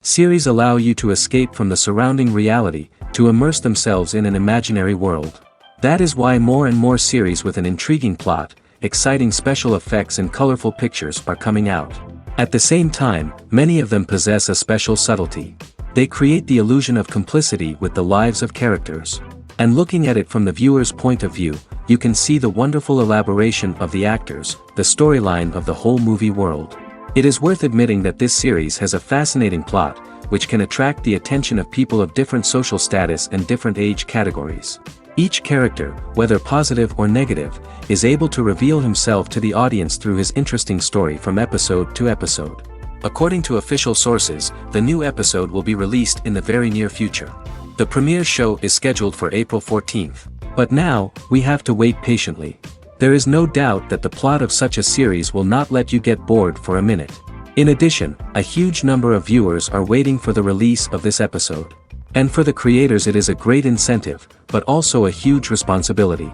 Series allow you to escape from the surrounding reality, to immerse themselves in an imaginary world. That is why more and more series with an intriguing plot, exciting special effects and colorful pictures are coming out. At the same time, many of them possess a special subtlety. They create the illusion of complicity with the lives of characters. And looking at it from the viewer's point of view, you can see the wonderful elaboration of the actors, the storyline of the whole movie world. It is worth admitting that this series has a fascinating plot, which can attract the attention of people of different social status and different age categories. Each character, whether positive or negative, is able to reveal himself to the audience through his interesting story from episode to episode. According to official sources, the new episode will be released in the very near future. The premiere show is scheduled for April 14th. But now, we have to wait patiently. There is no doubt that the plot of such a series will not let you get bored for a minute. In addition, a huge number of viewers are waiting for the release of this episode. And for the creators it is a great incentive, but also a huge responsibility.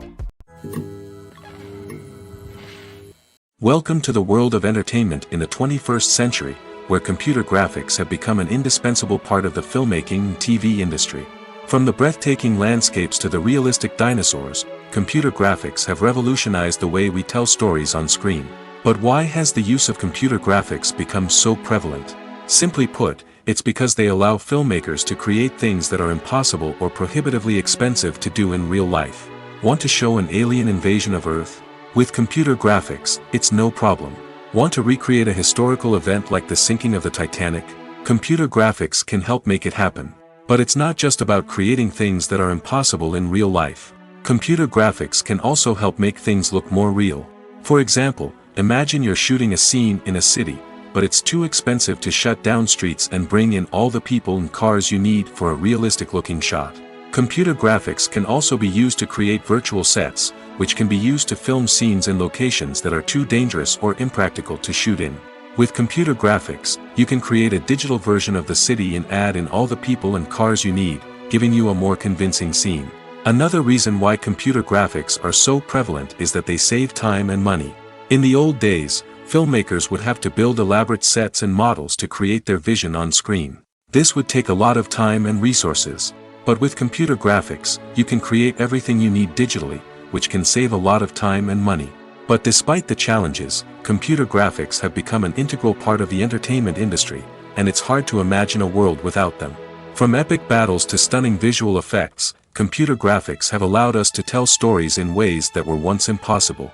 Welcome to the world of entertainment in the 21st century, where computer graphics have become an indispensable part of the filmmaking and TV industry. From the breathtaking landscapes to the realistic dinosaurs, computer graphics have revolutionized the way we tell stories on screen. But why has the use of computer graphics become so prevalent? Simply put, it's because they allow filmmakers to create things that are impossible or prohibitively expensive to do in real life. Want to show an alien invasion of Earth? With computer graphics, it's no problem. Want to recreate a historical event like the sinking of the Titanic? Computer graphics can help make it happen. But it's not just about creating things that are impossible in real life. Computer graphics can also help make things look more real. For example, imagine you're shooting a scene in a city, but it's too expensive to shut down streets and bring in all the people and cars you need for a realistic-looking shot. Computer graphics can also be used to create virtual sets, which can be used to film scenes in locations that are too dangerous or impractical to shoot in. With computer graphics, you can create a digital version of the city and add in all the people and cars you need, giving you a more convincing scene. Another reason why computer graphics are so prevalent is that they save time and money. In the old days, filmmakers would have to build elaborate sets and models to create their vision on screen. This would take a lot of time and resources. But with computer graphics, you can create everything you need digitally, which can save a lot of time and money. But despite the challenges, computer graphics have become an integral part of the entertainment industry, and it's hard to imagine a world without them. From epic battles to stunning visual effects, computer graphics have allowed us to tell stories in ways that were once impossible.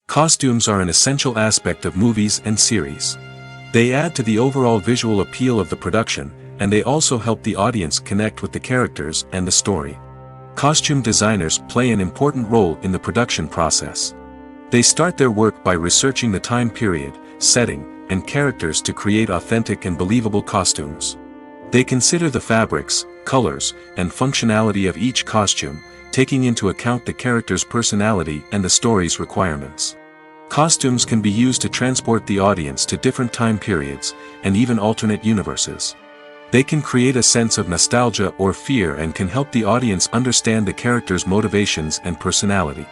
Costumes are an essential aspect of movies and series. They add to the overall visual appeal of the production, and they also help the audience connect with the characters and the story. Costume designers play an important role in the production process. They start their work by researching the time period, setting, and characters to create authentic and believable costumes. They consider the fabrics, colors, and functionality of each costume, taking into account the character's personality and the story's requirements. Costumes can be used to transport the audience to different time periods, and even alternate universes. They can create a sense of nostalgia or fear and can help the audience understand the character's motivations and personality.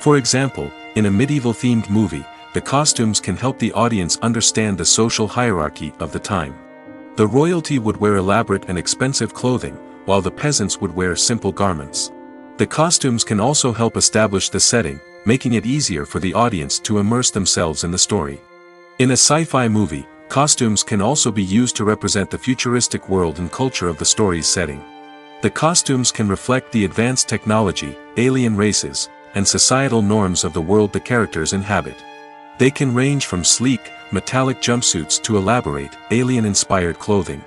For example, in a medieval-themed movie, the costumes can help the audience understand the social hierarchy of the time. The royalty would wear elaborate and expensive clothing, while the peasants would wear simple garments. The costumes can also help establish the setting, making it easier for the audience to immerse themselves in the story. In a sci-fi movie, costumes can also be used to represent the futuristic world and culture of the story's setting. The costumes can reflect the advanced technology, alien races, and societal norms of the world the characters inhabit. They can range from sleek, metallic jumpsuits to elaborate, alien-inspired clothing.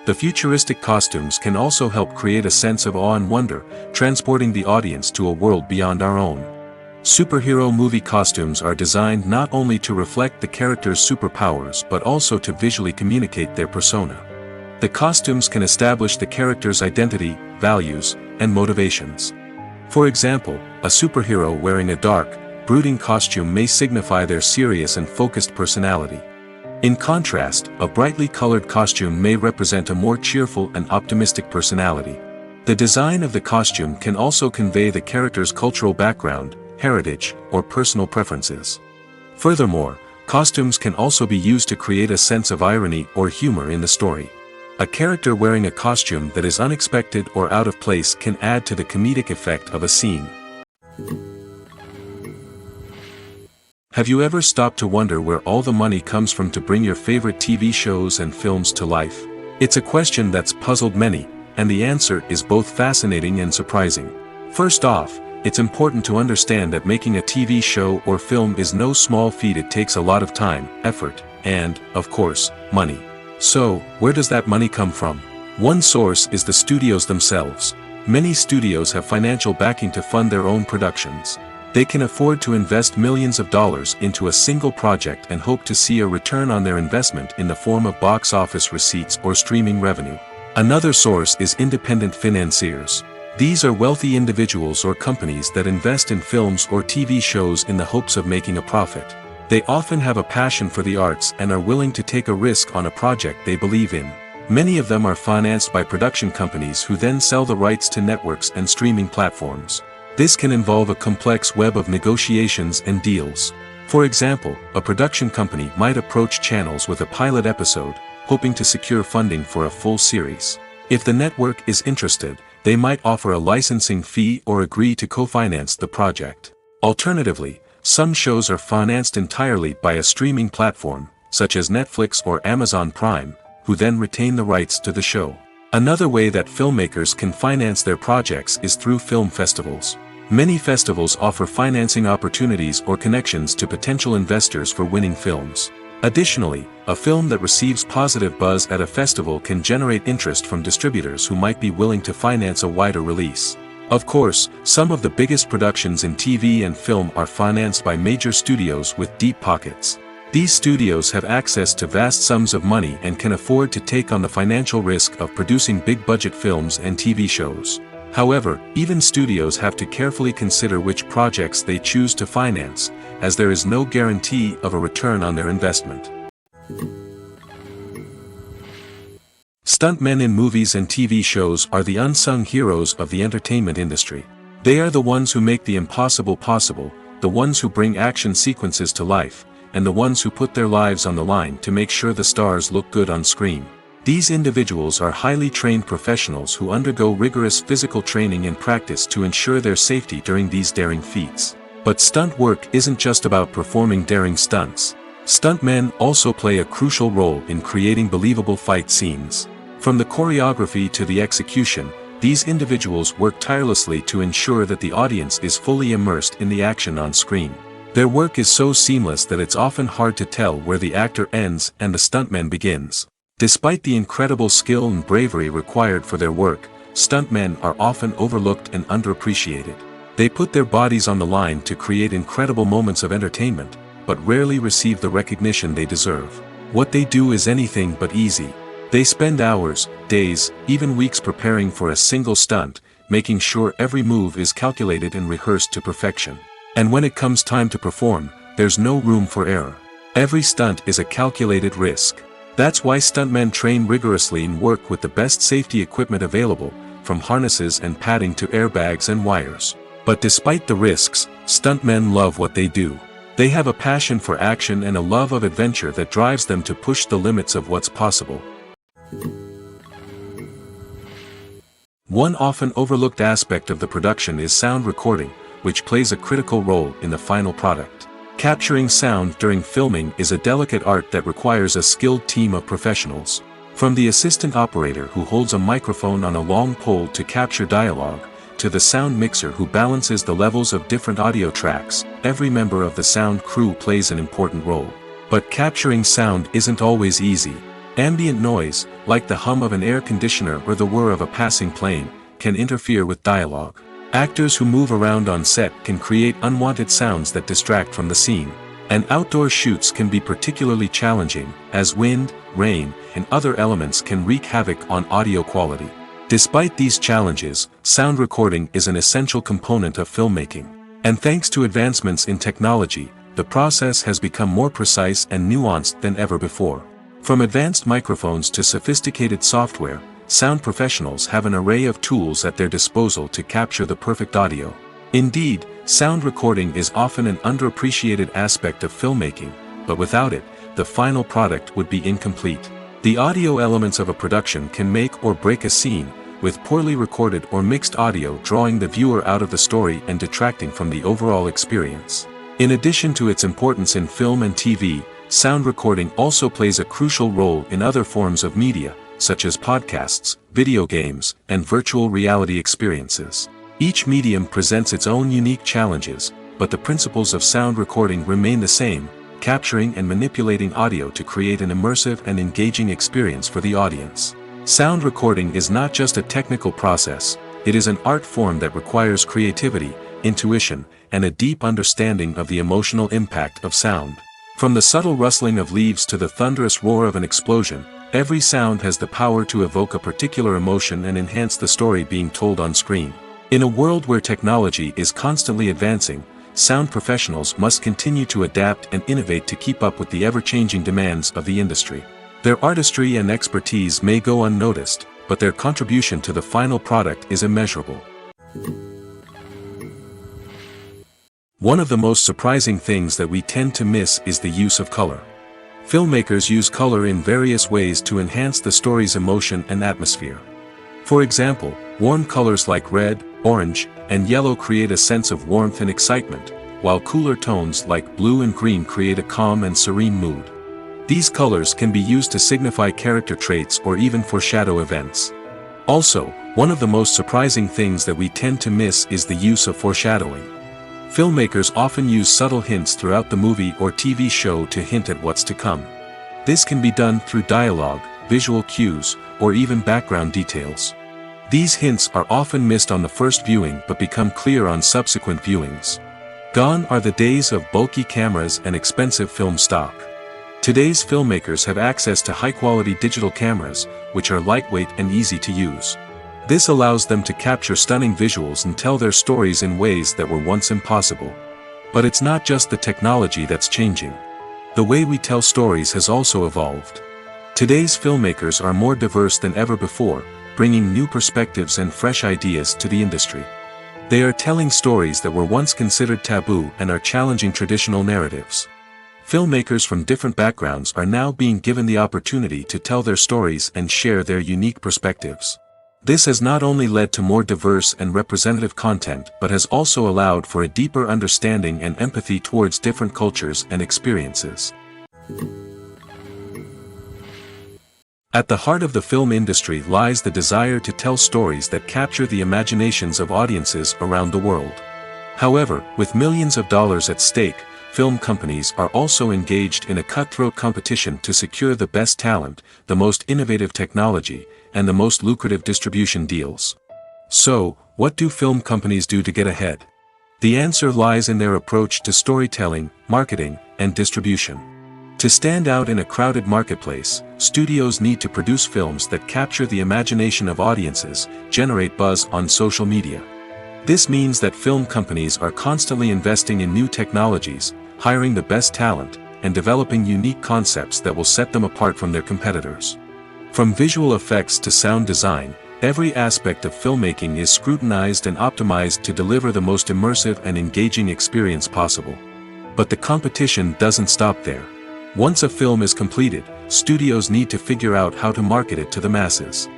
The futuristic costumes can also help create a sense of awe and wonder, transporting the audience to a world beyond our own. Superhero movie costumes are designed not only to reflect the character's superpowers but also to visually communicate their persona. The costumes can establish the character's identity, values, and motivations. For example, a superhero wearing a dark, brooding costume may signify their serious and focused personality. In contrast, a brightly colored costume may represent a more cheerful and optimistic personality. The design of the costume can also convey the character's cultural background, heritage, or personal preferences. Furthermore, Costumes can also be used to create a sense of irony or humor in the story. A character wearing a costume that is unexpected or out of place can add to the comedic effect of a scene. Have you ever stopped to wonder where all the money comes from to bring your favorite TV shows and films to life? It's a question that's puzzled many, and the answer is both fascinating and surprising. First off, it's important to understand that making a TV show or film is no small feat. It takes a lot of time, effort, and, of course, money. So, where does that money come from? One source is the studios themselves. Many studios have financial backing to fund their own productions. They can afford to invest millions of dollars into a single project and hope to see a return on their investment in the form of box office receipts or streaming revenue. Another source is independent financiers. These are wealthy individuals or companies that invest in films or TV shows in the hopes of making a profit. They often have a passion for the arts and are willing to take a risk on a project they believe in. Many of them are financed by production companies who then sell the rights to networks and streaming platforms. This can involve a complex web of negotiations and deals. For example, a production company might approach channels with a pilot episode, hoping to secure funding for a full series. If the network is interested, they might offer a licensing fee or agree to co-finance the project. Alternatively, some shows are financed entirely by a streaming platform, such as Netflix or Amazon Prime, who then retain the rights to the show. Another way that filmmakers can finance their projects is through film festivals. Many festivals offer financing opportunities or connections to potential investors for winning films. Additionally, a film that receives positive buzz at a festival can generate interest from distributors who might be willing to finance a wider release. Of course, some of the biggest productions in TV and film are financed by major studios with deep pockets. These studios have access to vast sums of money and can afford to take on the financial risk of producing big-budget films and TV shows. However, even studios have to carefully consider which projects they choose to finance, as there is no guarantee of a return on their investment. Stuntmen in movies and TV shows are the unsung heroes of the entertainment industry. They are the ones who make the impossible possible, the ones who bring action sequences to life, and the ones who put their lives on the line to make sure the stars look good on screen. These individuals are highly trained professionals who undergo rigorous physical training and practice to ensure their safety during these daring feats. But stunt work isn't just about performing daring stunts. Stuntmen also play a crucial role in creating believable fight scenes. From the choreography to the execution, these individuals work tirelessly to ensure that the audience is fully immersed in the action on screen. Their work is so seamless that it's often hard to tell where the actor ends and the stuntman begins. Despite the incredible skill and bravery required for their work, stuntmen are often overlooked and underappreciated. They put their bodies on the line to create incredible moments of entertainment, but rarely receive the recognition they deserve. What they do is anything but easy. They spend hours, days, even weeks preparing for a single stunt, making sure every move is calculated and rehearsed to perfection. And when it comes time to perform, there's no room for error. Every stunt is a calculated risk. That's why stuntmen train rigorously and work with the best safety equipment available, from harnesses and padding to airbags and wires. But despite the risks, stuntmen love what they do. They have a passion for action and a love of adventure that drives them to push the limits of what's possible. One often overlooked aspect of the production is sound recording, which plays a critical role in the final product. Capturing sound during filming is a delicate art that requires a skilled team of professionals. From the assistant operator who holds a microphone on a long pole to capture dialogue, to the sound mixer who balances the levels of different audio tracks, every member of the sound crew plays an important role. But capturing sound isn't always easy. Ambient noise, like the hum of an air conditioner or the whir of a passing plane, can interfere with dialogue. Actors who move around on set can create unwanted sounds that distract from the scene. And outdoor shoots can be particularly challenging, as wind, rain, and other elements can wreak havoc on audio quality. Despite these challenges, sound recording is an essential component of filmmaking. And thanks to advancements in technology, the process has become more precise and nuanced than ever before. From advanced microphones to sophisticated software, sound professionals have an array of tools at their disposal to capture the perfect audio. Indeed, sound recording is often an underappreciated aspect of filmmaking, but without it, the final product would be incomplete. The audio elements of a production can make or break a scene, with poorly recorded or mixed audio drawing the viewer out of the story and detracting from the overall experience. In addition to its importance in film and TV, sound recording also plays a crucial role in other forms of media, such as podcasts, video games, and virtual reality experiences. Each medium presents its own unique challenges, but the principles of sound recording remain the same, capturing and manipulating audio to create an immersive and engaging experience for the audience. Sound recording is not just a technical process, it is an art form that requires creativity, intuition, and a deep understanding of the emotional impact of sound. From the subtle rustling of leaves to the thunderous roar of an explosion, every sound has the power to evoke a particular emotion and enhance the story being told on screen. In a world where technology is constantly advancing, sound professionals must continue to adapt and innovate to keep up with the ever-changing demands of the industry. Their artistry and expertise may go unnoticed, but their contribution to the final product is immeasurable. One of the most surprising things that we tend to miss is the use of color. Filmmakers use color in various ways to enhance the story's emotion and atmosphere. For example, warm colors like red, orange, and yellow create a sense of warmth and excitement, while cooler tones like blue and green create a calm and serene mood. These colors can be used to signify character traits or even foreshadow events. Also, one of the most surprising things that we tend to miss is the use of foreshadowing. Filmmakers often use subtle hints throughout the movie or TV show to hint at what's to come. This can be done through dialogue, visual cues, or even background details. These hints are often missed on the first viewing but become clear on subsequent viewings. Gone are the days of bulky cameras and expensive film stock. Today's filmmakers have access to high-quality digital cameras, which are lightweight and easy to use. This allows them to capture stunning visuals and tell their stories in ways that were once impossible. But it's not just the technology that's changing. The way we tell stories has also evolved. Today's filmmakers are more diverse than ever before, bringing new perspectives and fresh ideas to the industry. They are telling stories that were once considered taboo and are challenging traditional narratives. Filmmakers from different backgrounds are now being given the opportunity to tell their stories and share their unique perspectives. This has not only led to more diverse and representative content but has also allowed for a deeper understanding and empathy towards different cultures and experiences. At the heart of the film industry lies the desire to tell stories that capture the imaginations of audiences around the world. However, with millions of dollars at stake, film companies are also engaged in a cutthroat competition to secure the best talent, the most innovative technology, and the most lucrative distribution deals. So, what do film companies do to get ahead? The answer lies in their approach to storytelling, marketing, and distribution. To stand out in a crowded marketplace, studios need to produce films that capture the imagination of audiences, generate buzz on social media. This means that film companies are constantly investing in new technologies, hiring the best talent, and developing unique concepts that will set them apart from their competitors. From visual effects to sound design, every aspect of filmmaking is scrutinized and optimized to deliver the most immersive and engaging experience possible. But the competition doesn't stop there. Once a film is completed, studios need to figure out how to market it to the masses.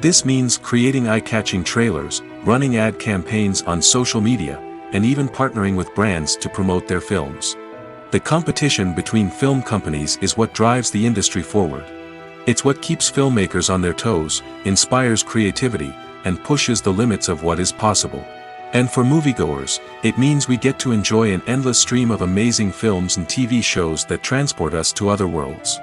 This means creating eye-catching trailers, running ad campaigns on social media, and even partnering with brands to promote their films. The competition between film companies is what drives the industry forward. It's what keeps filmmakers on their toes, inspires creativity, and pushes the limits of what is possible. And for moviegoers, it means we get to enjoy an endless stream of amazing films and TV shows that transport us to other worlds.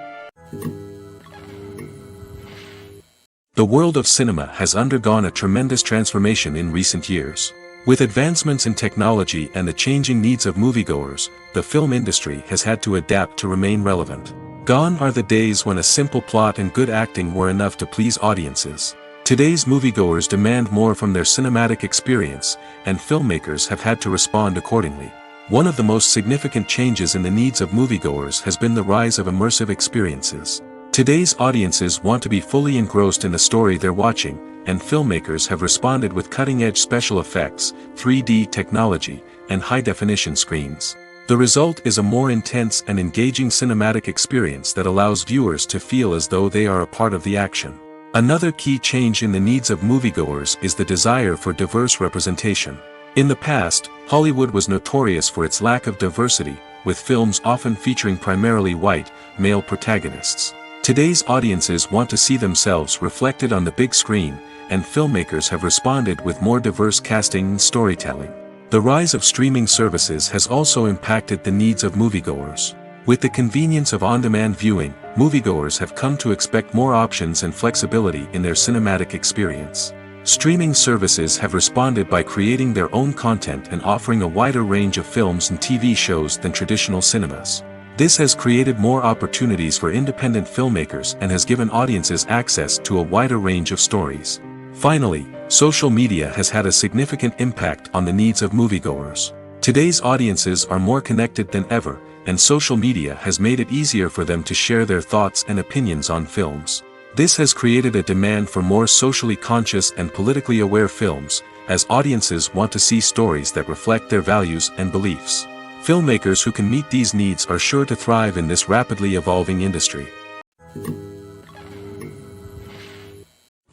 The world of cinema has undergone a tremendous transformation in recent years. With advancements in technology and the changing needs of moviegoers, the film industry has had to adapt to remain relevant. Gone are the days when a simple plot and good acting were enough to please audiences. Today's moviegoers demand more from their cinematic experience, and filmmakers have had to respond accordingly. One of the most significant changes in the needs of moviegoers has been the rise of immersive experiences. Today's audiences want to be fully engrossed in the story they're watching, and filmmakers have responded with cutting-edge special effects, 3D technology, and high-definition screens. The result is a more intense and engaging cinematic experience that allows viewers to feel as though they are a part of the action. Another key change in the needs of moviegoers is the desire for diverse representation. In the past, Hollywood was notorious for its lack of diversity, with films often featuring primarily white, male protagonists. Today's audiences want to see themselves reflected on the big screen, and filmmakers have responded with more diverse casting and storytelling. The rise of streaming services has also impacted the needs of moviegoers. With the convenience of on-demand viewing, moviegoers have come to expect more options and flexibility in their cinematic experience. Streaming services have responded by creating their own content and offering a wider range of films and TV shows than traditional cinemas. This has created more opportunities for independent filmmakers and has given audiences access to a wider range of stories. Finally, social media has had a significant impact on the needs of moviegoers. Today's audiences are more connected than ever, and social media has made it easier for them to share their thoughts and opinions on films. This has created a demand for more socially conscious and politically aware films, as audiences want to see stories that reflect their values and beliefs. Filmmakers who can meet these needs are sure to thrive in this rapidly evolving industry.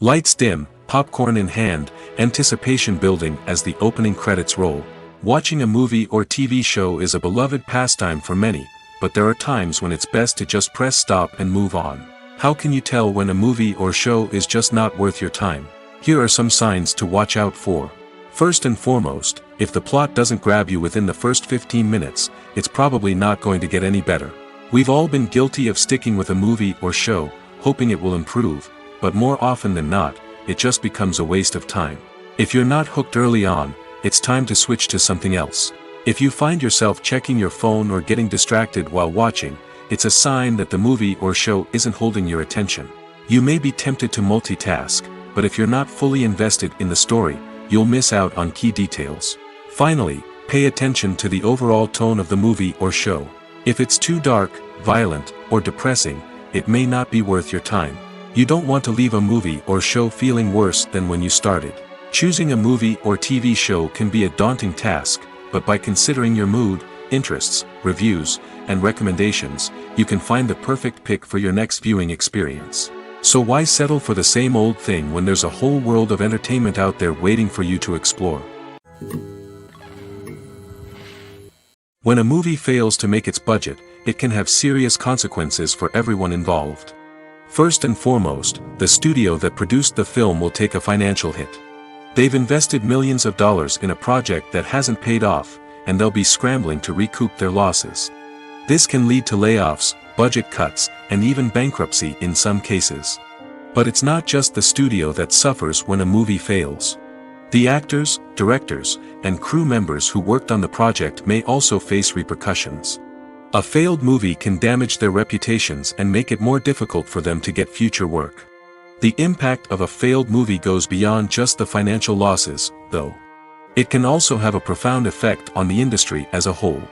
Lights dim, popcorn in hand, anticipation building as the opening credits roll. Watching a movie or TV show is a beloved pastime for many, but there are times when it's best to just press stop and move on. How can you tell when a movie or show is just not worth your time? Here are some signs to watch out for. First and foremost, if the plot doesn't grab you within the first 15 minutes, it's probably not going to get any better. We've all been guilty of sticking with a movie or show, hoping it will improve, but more often than not, it just becomes a waste of time. If you're not hooked early on, it's time to switch to something else. If you find yourself checking your phone or getting distracted while watching, it's a sign that the movie or show isn't holding your attention. You may be tempted to multitask, but if you're not fully invested in the story, you'll miss out on key details. Finally, pay attention to the overall tone of the movie or show. If it's too dark, violent, or depressing, it may not be worth your time. You don't want to leave a movie or show feeling worse than when you started. Choosing a movie or TV show can be a daunting task, but by considering your mood, interests, reviews, and recommendations, you can find the perfect pick for your next viewing experience. So why settle for the same old thing when there's a whole world of entertainment out there waiting for you to explore? When a movie fails to make its budget, it can have serious consequences for everyone involved. First and foremost, the studio that produced the film will take a financial hit. They've invested millions of dollars in a project that hasn't paid off, and they'll be scrambling to recoup their losses. This can lead to layoffs, budget cuts, and even bankruptcy in some cases. But it's not just the studio that suffers when a movie fails. The actors, directors, and crew members who worked on the project may also face repercussions. A failed movie can damage their reputations and make it more difficult for them to get future work. The impact of a failed movie goes beyond just the financial losses, though. It can also have a profound effect on the industry as a whole.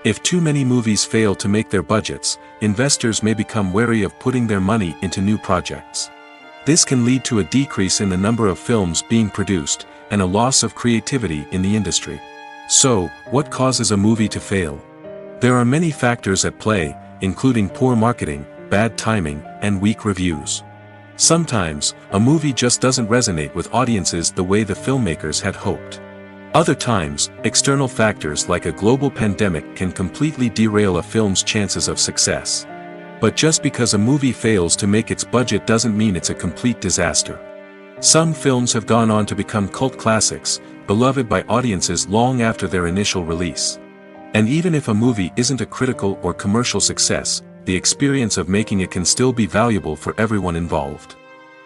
If too many movies fail to make their budgets, investors may become wary of putting their money into new projects. This can lead to a decrease in the number of films being produced, and a loss of creativity in the industry. So, what causes a movie to fail? There are many factors at play, including poor marketing, bad timing, and weak reviews. Sometimes, a movie just doesn't resonate with audiences the way the filmmakers had hoped. Other times, external factors like a global pandemic can completely derail a film's chances of success. But just because a movie fails to make its budget doesn't mean it's a complete disaster. Some films have gone on to become cult classics, beloved by audiences long after their initial release. And even if a movie isn't a critical or commercial success, the experience of making it can still be valuable for everyone involved.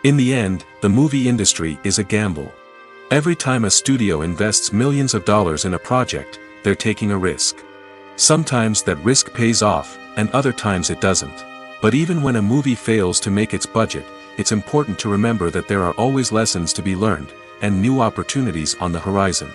In the end, the movie industry is a gamble. Every time a studio invests millions of dollars in a project, they're taking a risk. Sometimes that risk pays off, and other times it doesn't. But even when a movie fails to make its budget, it's important to remember that there are always lessons to be learned, and new opportunities on the horizon.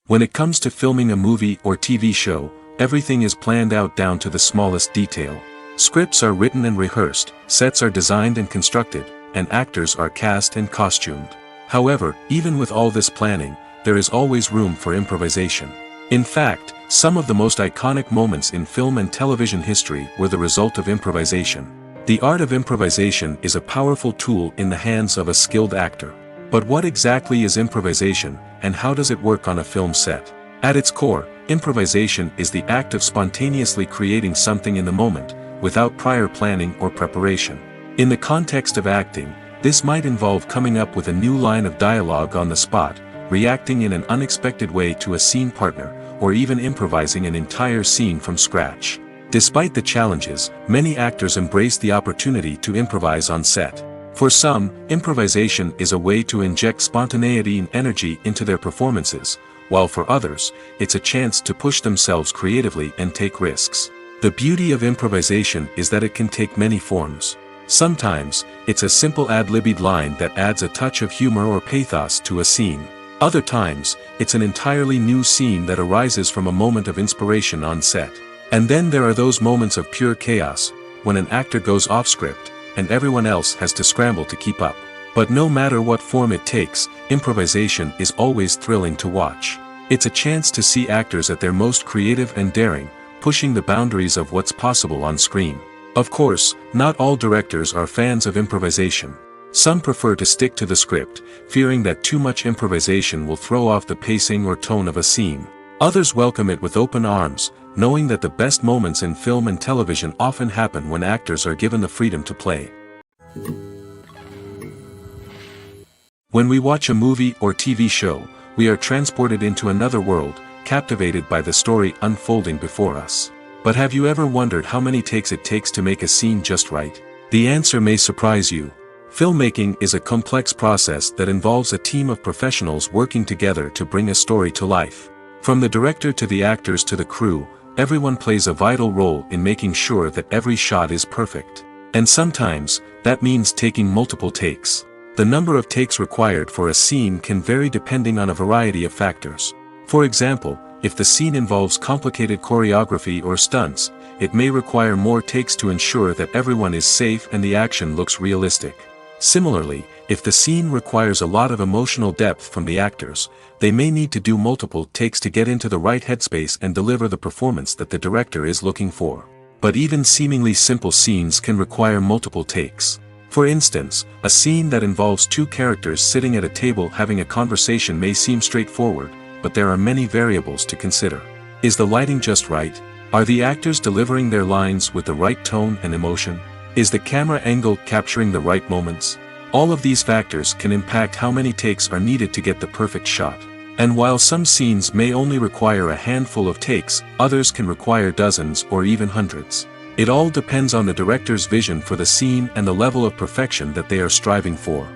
When it comes to filming a movie or TV show, everything is planned out down to the smallest detail. Scripts are written and rehearsed, sets are designed and constructed, and actors are cast and costumed. However, even with all this planning, there is always room for improvisation. In fact, some of the most iconic moments in film and television history were the result of improvisation. The art of improvisation is a powerful tool in the hands of a skilled actor. But what exactly is improvisation, and how does it work on a film set? At its core, improvisation is the act of spontaneously creating something in the moment, without prior planning or preparation. In the context of acting, this might involve coming up with a new line of dialogue on the spot, reacting in an unexpected way to a scene partner, or even improvising an entire scene from scratch. Despite the challenges, many actors embrace the opportunity to improvise on set. For some, improvisation is a way to inject spontaneity and energy into their performances, while for others, it's a chance to push themselves creatively and take risks. The beauty of improvisation is that it can take many forms. Sometimes, it's a simple ad-libbed line that adds a touch of humor or pathos to a scene. Other times, it's an entirely new scene that arises from a moment of inspiration on set. And then there are those moments of pure chaos, when an actor goes off script, and everyone else has to scramble to keep up. But no matter what form it takes, improvisation is always thrilling to watch. It's a chance to see actors at their most creative and daring, pushing the boundaries of what's possible on screen. Of course, not all directors are fans of improvisation. Some prefer to stick to the script, fearing that too much improvisation will throw off the pacing or tone of a scene. Others welcome it with open arms, knowing that the best moments in film and television often happen when actors are given the freedom to play. When we watch a movie or TV show, we are transported into another world, captivated by the story unfolding before us. But have you ever wondered how many takes it takes to make a scene just right? The answer may surprise you. Filmmaking is a complex process that involves a team of professionals working together to bring a story to life. From the director to the actors to the crew, everyone plays a vital role in making sure that every shot is perfect. And sometimes, that means taking multiple takes. The number of takes required for a scene can vary depending on a variety of factors. For example, if the scene involves complicated choreography or stunts, it may require more takes to ensure that everyone is safe and the action looks realistic. Similarly, if the scene requires a lot of emotional depth from the actors, they may need to do multiple takes to get into the right headspace and deliver the performance that the director is looking for. But even seemingly simple scenes can require multiple takes. For instance, a scene that involves two characters sitting at a table having a conversation may seem straightforward, but there are many variables to consider. Is the lighting just right? Are the actors delivering their lines with the right tone and emotion? Is the camera angle capturing the right moments? All of these factors can impact how many takes are needed to get the perfect shot. And while some scenes may only require a handful of takes, others can require dozens or even hundreds. It all depends on the director's vision for the scene and the level of perfection that they are striving for.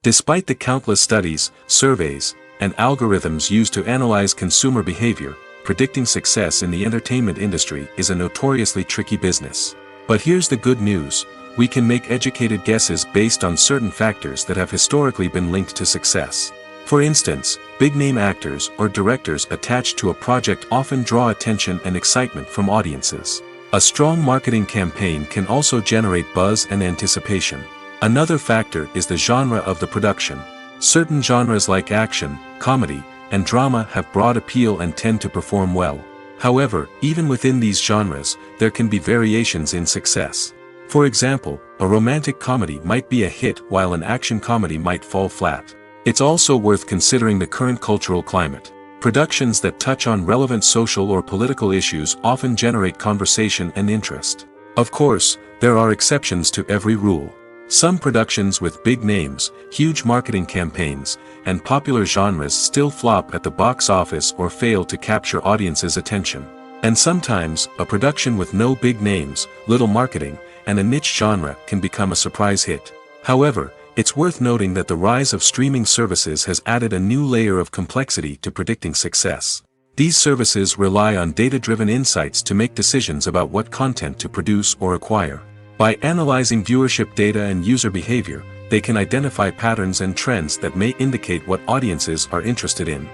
Despite the countless studies, surveys, and algorithms used to analyze consumer behavior, predicting success in the entertainment industry is a notoriously tricky business. But here's the good news: we can make educated guesses based on certain factors that have historically been linked to success. For instance, big-name actors or directors attached to a project often draw attention and excitement from audiences. A strong marketing campaign can also generate buzz and anticipation. Another factor is the genre of the production. Certain genres like action, comedy, and drama have broad appeal and tend to perform well. However, even within these genres, there can be variations in success. For example, a romantic comedy might be a hit while an action comedy might fall flat. It's also worth considering the current cultural climate. Productions that touch on relevant social or political issues often generate conversation and interest. Of course, there are exceptions to every rule. Some productions with big names, huge marketing campaigns, and popular genres still flop at the box office or fail to capture audiences' attention. And sometimes, a production with no big names, little marketing, and a niche genre can become a surprise hit. However, it's worth noting that the rise of streaming services has added a new layer of complexity to predicting success. These services rely on data-driven insights to make decisions about what content to produce or acquire. By analyzing viewership data and user behavior, they can identify patterns and trends that may indicate what audiences are interested in.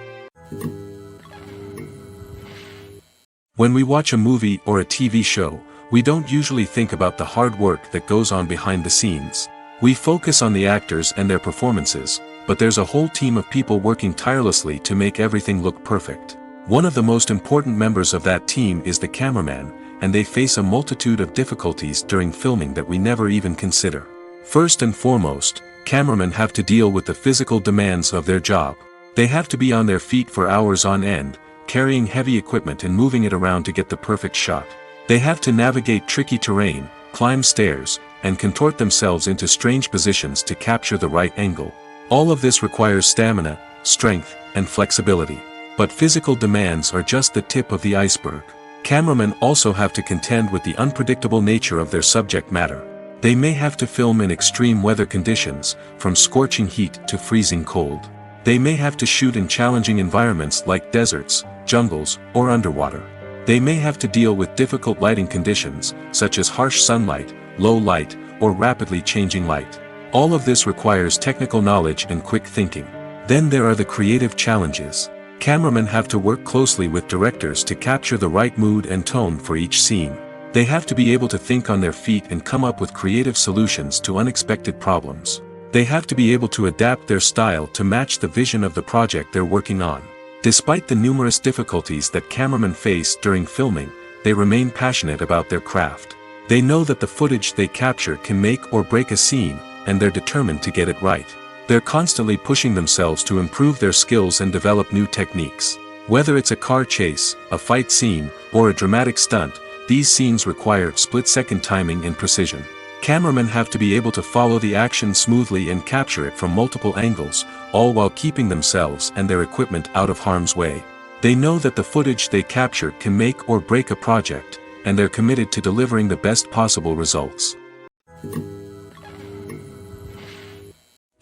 When we watch a movie or a TV show, we don't usually think about the hard work that goes on behind the scenes. We focus on the actors and their performances, but there's a whole team of people working tirelessly to make everything look perfect. One of the most important members of that team is the cameraman, and they face a multitude of difficulties during filming that we never even consider. First and foremost, cameramen have to deal with the physical demands of their job. They have to be on their feet for hours on end, carrying heavy equipment and moving it around to get the perfect shot. They have to navigate tricky terrain, climb stairs, and contort themselves into strange positions to capture the right angle. All of this requires stamina, strength, and flexibility. But physical demands are just the tip of the iceberg. Cameramen also have to contend with the unpredictable nature of their subject matter. They may have to film in extreme weather conditions, from scorching heat to freezing cold. They may have to shoot in challenging environments like deserts, jungles, or underwater. They may have to deal with difficult lighting conditions, such as harsh sunlight, low light, or rapidly changing light. All of this requires technical knowledge and quick thinking. Then there are the creative challenges. Cameramen have to work closely with directors to capture the right mood and tone for each scene. They have to be able to think on their feet and come up with creative solutions to unexpected problems. They have to be able to adapt their style to match the vision of the project they're working on. Despite the numerous difficulties that cameramen face during filming, they remain passionate about their craft. They know that the footage they capture can make or break a scene, and they're determined to get it right. They're constantly pushing themselves to improve their skills and develop new techniques. Whether it's a car chase, a fight scene, or a dramatic stunt, these scenes require split-second timing and precision. Cameramen have to be able to follow the action smoothly and capture it from multiple angles, all while keeping themselves and their equipment out of harm's way. They know that the footage they capture can make or break a project, and they're committed to delivering the best possible results.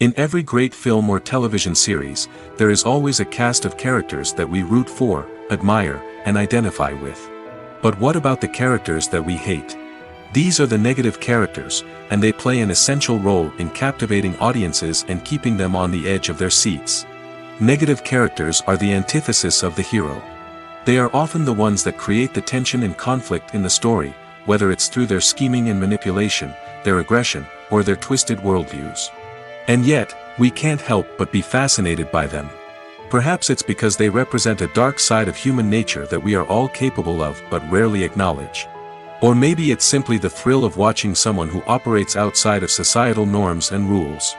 In every great film or television series, there is always a cast of characters that we root for, admire, and identify with. But what about the characters that we hate? These are the negative characters, and they play an essential role in captivating audiences and keeping them on the edge of their seats. Negative characters are the antithesis of the hero. They are often the ones that create the tension and conflict in the story, whether it's through their scheming and manipulation, their aggression, or their twisted worldviews. And yet, we can't help but be fascinated by them. Perhaps it's because they represent a dark side of human nature that we are all capable of but rarely acknowledge. Or maybe it's simply the thrill of watching someone who operates outside of societal norms and rules.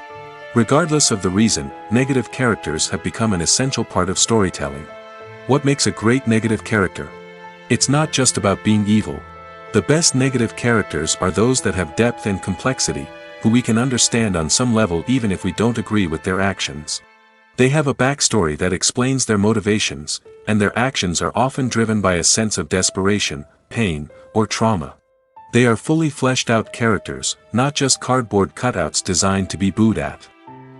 Regardless of the reason, negative characters have become an essential part of storytelling. What makes a great negative character? It's not just about being evil. The best negative characters are those that have depth and complexity, who we can understand on some level even if we don't agree with their actions. They have a backstory that explains their motivations, and their actions are often driven by a sense of desperation, pain, or trauma. They are fully fleshed out characters, not just cardboard cutouts designed to be booed at.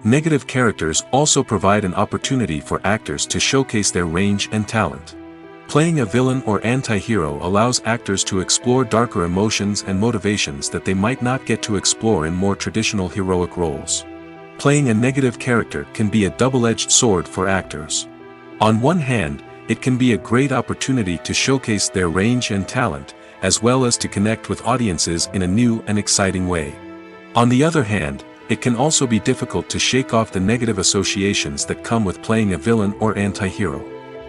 Negative characters also provide an opportunity for actors to showcase their range and talent. Playing a villain or anti-hero allows actors to explore darker emotions and motivations that they might not get to explore in more traditional heroic roles. Playing a negative character can be a double-edged sword for actors. On one hand, it can be a great opportunity to showcase their range and talent, as well as to connect with audiences in a new and exciting way. On the other hand, it can also be difficult to shake off the negative associations that come with playing a villain or anti-hero.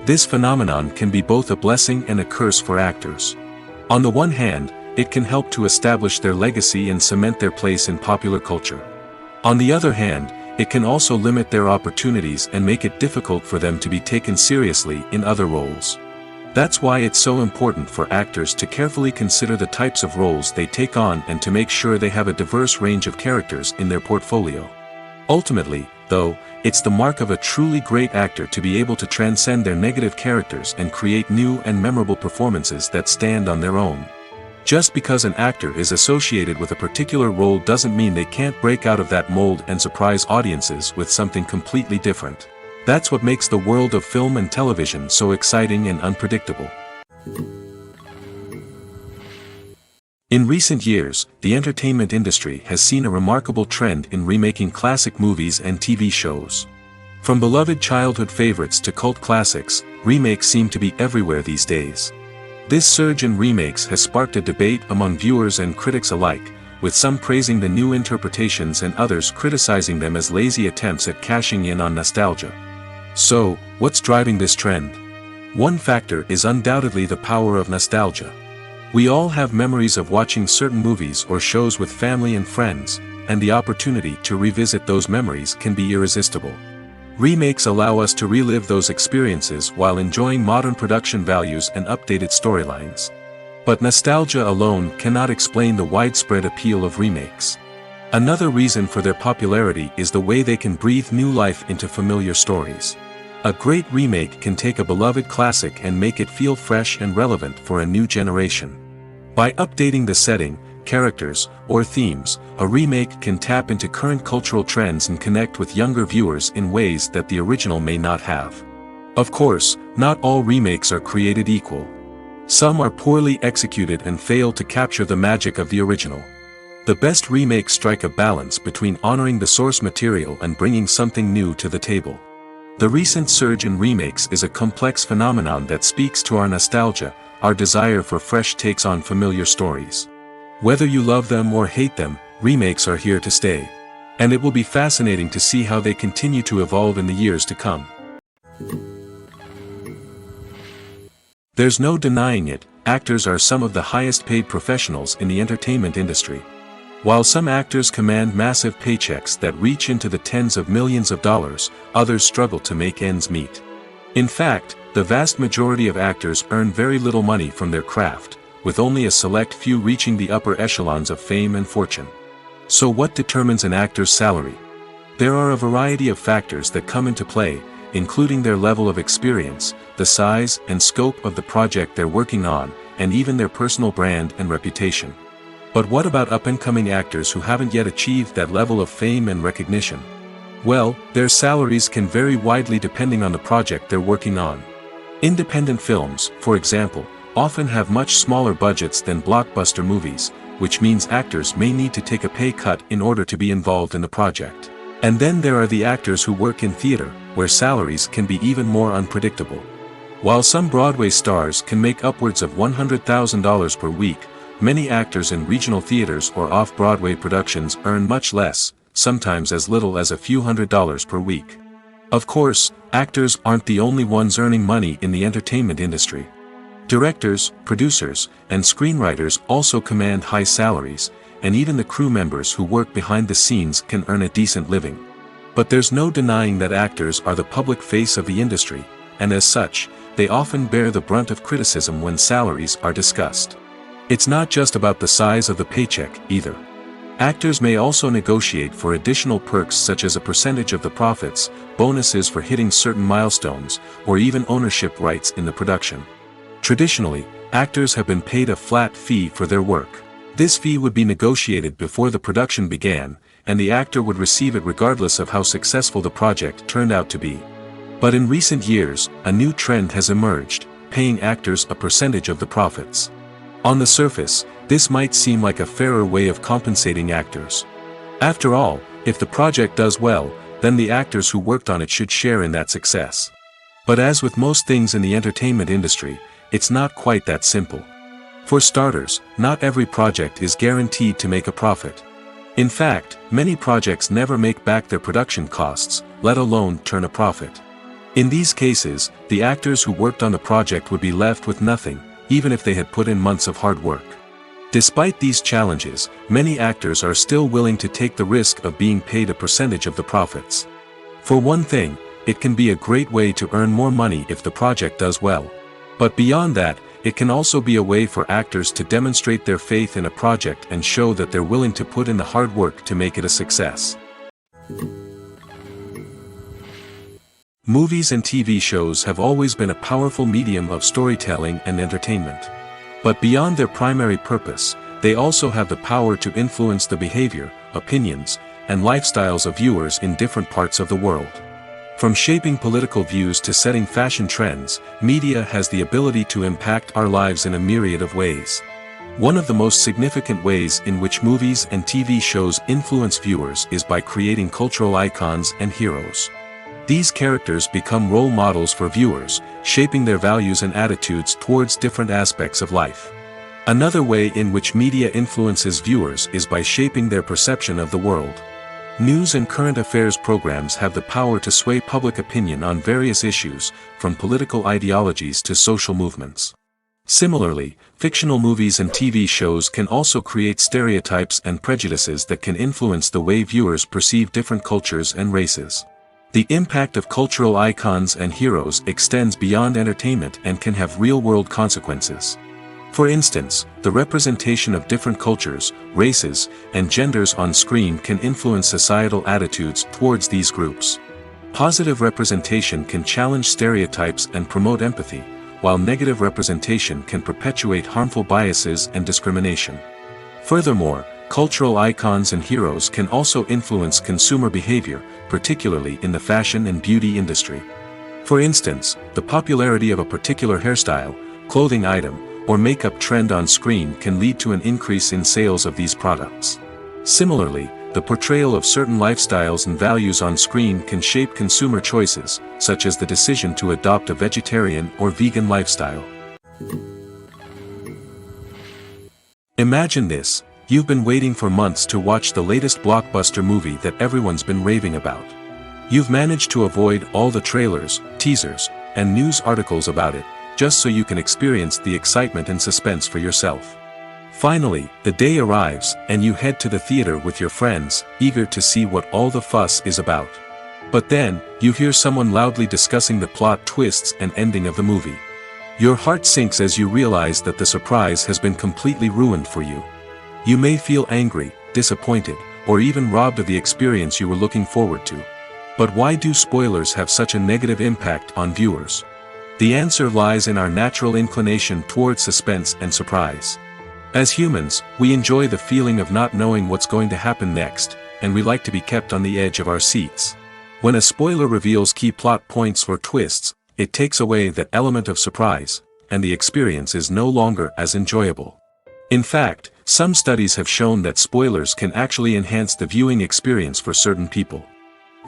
This phenomenon can be both a blessing and a curse for actors. On the one hand, it can help to establish their legacy and cement their place in popular culture. On the other hand, it can also limit their opportunities and make it difficult for them to be taken seriously in other roles. That's why it's so important for actors to carefully consider the types of roles they take on and to make sure they have a diverse range of characters in their portfolio. Ultimately, though, it's the mark of a truly great actor to be able to transcend their negative characters and create new and memorable performances that stand on their own. Just because an actor is associated with a particular role doesn't mean they can't break out of that mold and surprise audiences with something completely different. That's what makes the world of film and television so exciting and unpredictable. In recent years, the entertainment industry has seen a remarkable trend in remaking classic movies and TV shows. From beloved childhood favorites to cult classics, remakes seem to be everywhere these days. This surge in remakes has sparked a debate among viewers and critics alike, with some praising the new interpretations and others criticizing them as lazy attempts at cashing in on nostalgia. So, what's driving this trend? One factor is undoubtedly the power of nostalgia. We all have memories of watching certain movies or shows with family and friends, and the opportunity to revisit those memories can be irresistible. Remakes allow us to relive those experiences while enjoying modern production values and updated storylines. But nostalgia alone cannot explain the widespread appeal of remakes. Another reason for their popularity is the way they can breathe new life into familiar stories. A great remake can take a beloved classic and make it feel fresh and relevant for a new generation. By updating the setting, characters, or themes, a remake can tap into current cultural trends and connect with younger viewers in ways that the original may not have. Of course, not all remakes are created equal. Some are poorly executed and fail to capture the magic of the original. The best remakes strike a balance between honoring the source material and bringing something new to the table. The recent surge in remakes is a complex phenomenon that speaks to our nostalgia, our desire for fresh takes on familiar stories. Whether you love them or hate them, remakes are here to stay. And it will be fascinating to see how they continue to evolve in the years to come. There's no denying it, actors are some of the highest paid professionals in the entertainment industry. While some actors command massive paychecks that reach into the tens of millions of dollars, others struggle to make ends meet. In fact, the vast majority of actors earn very little money from their craft, with only a select few reaching the upper echelons of fame and fortune. So what determines an actor's salary? There are a variety of factors that come into play, including their level of experience, the size and scope of the project they're working on, and even their personal brand and reputation. But what about up-and-coming actors who haven't yet achieved that level of fame and recognition? Well, their salaries can vary widely depending on the project they're working on. Independent films, for example, often have much smaller budgets than blockbuster movies, which means actors may need to take a pay cut in order to be involved in the project. And then there are the actors who work in theater, where salaries can be even more unpredictable. While some Broadway stars can make upwards of $100,000 per week, many actors in regional theaters or off-Broadway productions earn much less, sometimes as little as a few $100s per week. Of course, actors aren't the only ones earning money in the entertainment industry. Directors, producers, and screenwriters also command high salaries, and even the crew members who work behind the scenes can earn a decent living. But there's no denying that actors are the public face of the industry, and as such, they often bear the brunt of criticism when salaries are discussed. It's not just about the size of the paycheck, either. Actors may also negotiate for additional perks such as a percentage of the profits, bonuses for hitting certain milestones, or even ownership rights in the production. Traditionally, actors have been paid a flat fee for their work. This fee would be negotiated before the production began, and the actor would receive it regardless of how successful the project turned out to be. But in recent years, a new trend has emerged, paying actors a percentage of the profits. On the surface, this might seem like a fairer way of compensating actors. After all, if the project does well, then the actors who worked on it should share in that success. But as with most things in the entertainment industry, it's not quite that simple. For starters, not every project is guaranteed to make a profit. In fact, many projects never make back their production costs, let alone turn a profit. In these cases, the actors who worked on the project would be left with nothing, even if they had put in months of hard work. Despite these challenges, many actors are still willing to take the risk of being paid a percentage of the profits. For one thing, it can be a great way to earn more money if the project does well. But beyond that, it can also be a way for actors to demonstrate their faith in a project and show that they're willing to put in the hard work to make it a success. Movies and TV shows have always been a powerful medium of storytelling and entertainment. But beyond their primary purpose, they also have the power to influence the behavior, opinions, and lifestyles of viewers in different parts of the world. From shaping political views to setting fashion trends, media has the ability to impact our lives in a myriad of ways. One of the most significant ways in which movies and TV shows influence viewers is by creating cultural icons and heroes. These characters become role models for viewers, shaping their values and attitudes towards different aspects of life. Another way in which media influences viewers is by shaping their perception of the world. News and current affairs programs have the power to sway public opinion on various issues, from political ideologies to social movements. Similarly, fictional movies and TV shows can also create stereotypes and prejudices that can influence the way viewers perceive different cultures and races. The impact of cultural icons and heroes extends beyond entertainment and can have real-world consequences. For instance, the representation of different cultures, races, and genders on screen can influence societal attitudes towards these groups. Positive representation can challenge stereotypes and promote empathy, while negative representation can perpetuate harmful biases and discrimination. Furthermore, cultural icons and heroes can also influence consumer behavior, particularly in the fashion and beauty industry. For instance, the popularity of a particular hairstyle, clothing item, or makeup trend on screen can lead to an increase in sales of these products. Similarly, the portrayal of certain lifestyles and values on screen can shape consumer choices, such as the decision to adopt a vegetarian or vegan lifestyle. Imagine this: you've been waiting for months to watch the latest blockbuster movie that everyone's been raving about. You've managed to avoid all the trailers, teasers, and news articles about it, just so you can experience the excitement and suspense for yourself. Finally, the day arrives, and you head to the theater with your friends, eager to see what all the fuss is about. But then, you hear someone loudly discussing the plot twists and ending of the movie. Your heart sinks as you realize that the surprise has been completely ruined for you. You may feel angry, disappointed, or even robbed of the experience you were looking forward to. But why do spoilers have such a negative impact on viewers? The answer lies in our natural inclination towards suspense and surprise. As humans, we enjoy the feeling of not knowing what's going to happen next, and we like to be kept on the edge of our seats. When a spoiler reveals key plot points or twists, it takes away that element of surprise, and the experience is no longer as enjoyable. In fact, some studies have shown that spoilers can actually enhance the viewing experience for certain people.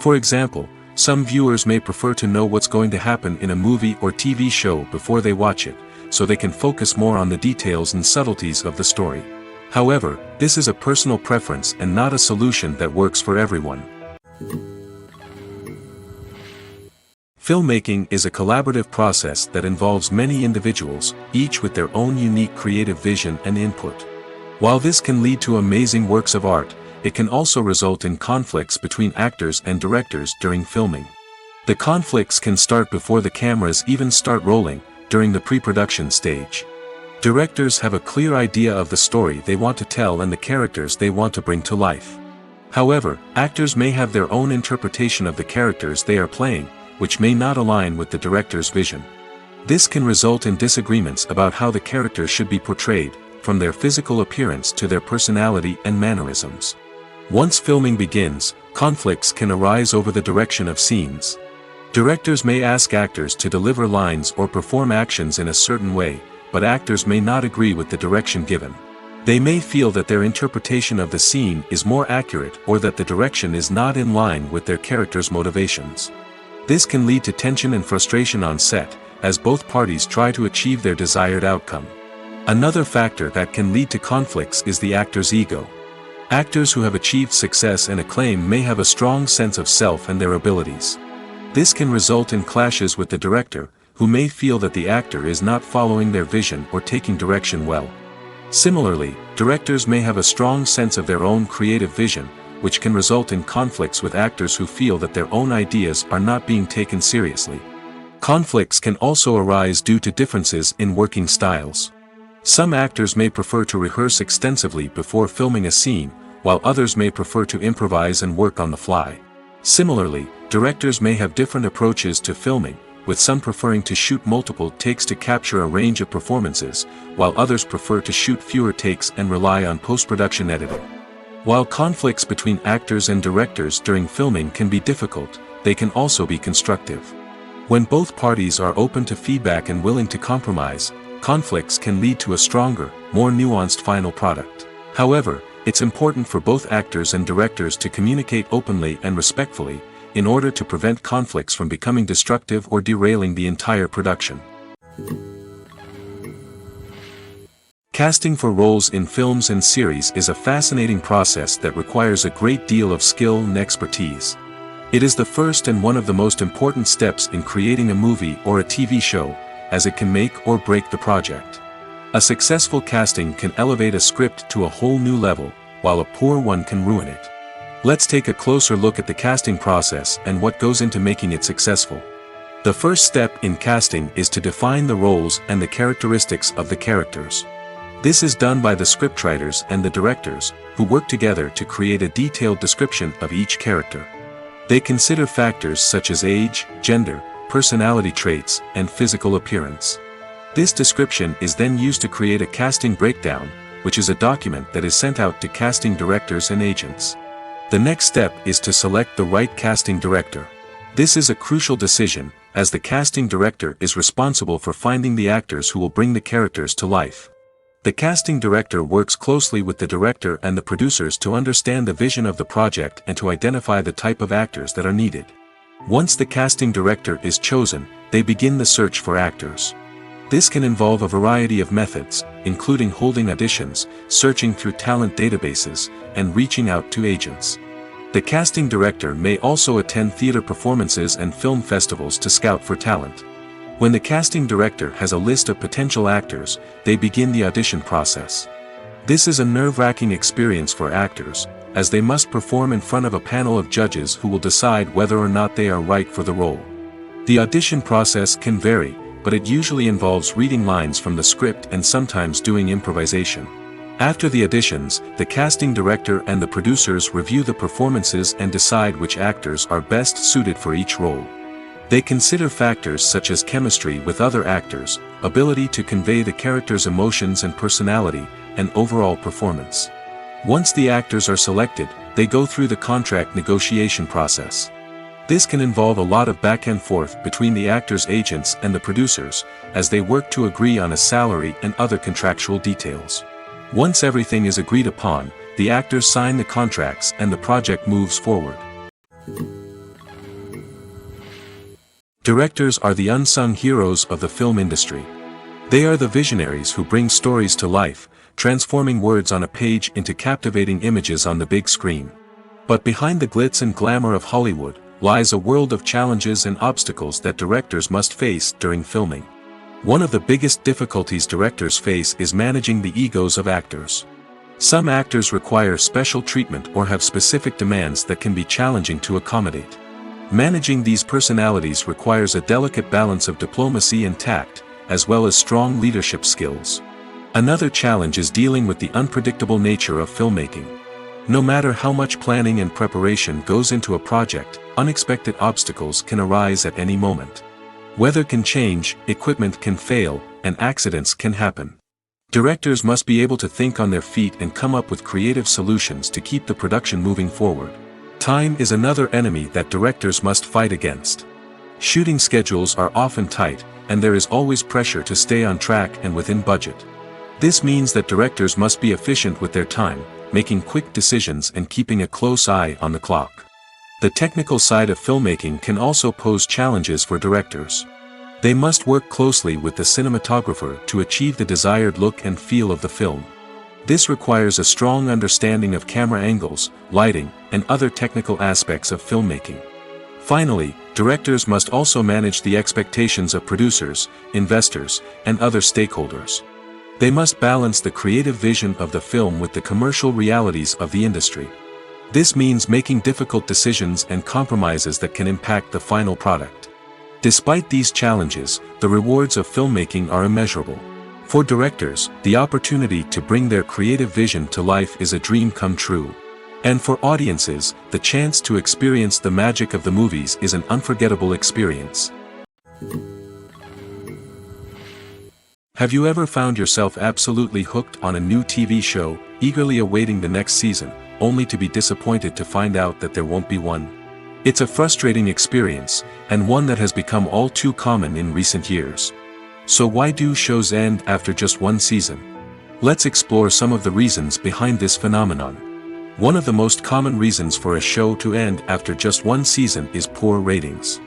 For example, some viewers may prefer to know what's going to happen in a movie or TV show before they watch it, so they can focus more on the details and subtleties of the story. However, this is a personal preference and not a solution that works for everyone. Filmmaking is a collaborative process that involves many individuals, each with their own unique creative vision and input. While this can lead to amazing works of art, it can also result in conflicts between actors and directors during filming. The conflicts can start before the cameras even start rolling, during the pre-production stage. Directors have a clear idea of the story they want to tell and the characters they want to bring to life. However, actors may have their own interpretation of the characters they are playing, which may not align with the director's vision. This can result in disagreements about how the characters should be portrayed, from their physical appearance to their personality and mannerisms. Once filming begins, conflicts can arise over the direction of scenes. Directors may ask actors to deliver lines or perform actions in a certain way, but actors may not agree with the direction given. They may feel that their interpretation of the scene is more accurate or that the direction is not in line with their character's motivations. This can lead to tension and frustration on set, as both parties try to achieve their desired outcome. Another factor that can lead to conflicts is the actor's ego. Actors who have achieved success and acclaim may have a strong sense of self and their abilities. This can result in clashes with the director, who may feel that the actor is not following their vision or taking direction well. Similarly, directors may have a strong sense of their own creative vision, which can result in conflicts with actors who feel that their own ideas are not being taken seriously. Conflicts can also arise due to differences in working styles. Some actors may prefer to rehearse extensively before filming a scene, while others may prefer to improvise and work on the fly. Similarly, directors may have different approaches to filming, with some preferring to shoot multiple takes to capture a range of performances, while others prefer to shoot fewer takes and rely on post-production editing. While conflicts between actors and directors during filming can be difficult, they can also be constructive. When both parties are open to feedback and willing to compromise, conflicts can lead to a stronger, more nuanced final product. However, it's important for both actors and directors to communicate openly and respectfully, in order to prevent conflicts from becoming destructive or derailing the entire production. Casting for roles in films and series is a fascinating process that requires a great deal of skill and expertise. It is the first and one of the most important steps in creating a movie or a TV show, as it can make or break the project. A successful casting can elevate a script to a whole new level, while a poor one can ruin it. Let's take a closer look at the casting process and what goes into making it successful. The first step in casting is to define the roles and the characteristics of the characters. This is done by the scriptwriters and the directors, who work together to create a detailed description of each character. They consider factors such as age, gender, personality traits, and physical appearance. This description is then used to create a casting breakdown, which is a document that is sent out to casting directors and agents. The next step is to select the right casting director. This is a crucial decision, as the casting director is responsible for finding the actors who will bring the characters to life. The casting director works closely with the director and the producers to understand the vision of the project and to identify the type of actors that are needed. Once the casting director is chosen, they begin the search for actors. This can involve a variety of methods, including holding auditions, searching through talent databases, and reaching out to agents. The casting director may also attend theater performances and film festivals to scout for talent. When the casting director has a list of potential actors, they begin the audition process. This is a nerve-wracking experience for actors, as they must perform in front of a panel of judges who will decide whether or not they are right for the role. The audition process can vary, but it usually involves reading lines from the script and sometimes doing improvisation. After the auditions, the casting director and the producers review the performances and decide which actors are best suited for each role. They consider factors such as chemistry with other actors, ability to convey the character's emotions and personality, and overall performance. Once the actors are selected, they go through the contract negotiation process. This can involve a lot of back and forth between the actors' agents and the producers, as they work to agree on a salary and other contractual details. Once everything is agreed upon, the actors sign the contracts and the project moves forward. Directors are the unsung heroes of the film industry. They are the visionaries who bring stories to life, transforming words on a page into captivating images on the big screen. But behind the glitz and glamour of Hollywood, lies a world of challenges and obstacles that directors must face during filming. One of the biggest difficulties directors face is managing the egos of actors. Some actors require special treatment or have specific demands that can be challenging to accommodate. Managing these personalities requires a delicate balance of diplomacy and tact, as well as strong leadership skills. Another challenge is dealing with the unpredictable nature of filmmaking. No matter how much planning and preparation goes into a project, unexpected obstacles can arise at any moment. Weather can change, equipment can fail, and accidents can happen. Directors must be able to think on their feet and come up with creative solutions to keep the production moving forward. Time is another enemy that directors must fight against. Shooting schedules are often tight, and there is always pressure to stay on track and within budget. This means that directors must be efficient with their time, making quick decisions and keeping a close eye on the clock. The technical side of filmmaking can also pose challenges for directors. They must work closely with the cinematographer to achieve the desired look and feel of the film. This requires a strong understanding of camera angles, lighting, and other technical aspects of filmmaking. Finally, directors must also manage the expectations of producers, investors, and other stakeholders. They must balance the creative vision of the film with the commercial realities of the industry. This means making difficult decisions and compromises that can impact the final product. Despite these challenges, the rewards of filmmaking are immeasurable. For directors, the opportunity to bring their creative vision to life is a dream come true. And for audiences, the chance to experience the magic of the movies is an unforgettable experience. Have you ever found yourself absolutely hooked on a new TV show, eagerly awaiting the next season, only to be disappointed to find out that there won't be one? It's a frustrating experience, and one that has become all too common in recent years. So why do shows end after just one season? Let's explore some of the reasons behind this phenomenon. One of the most common reasons for a show to end after just one season is poor ratings.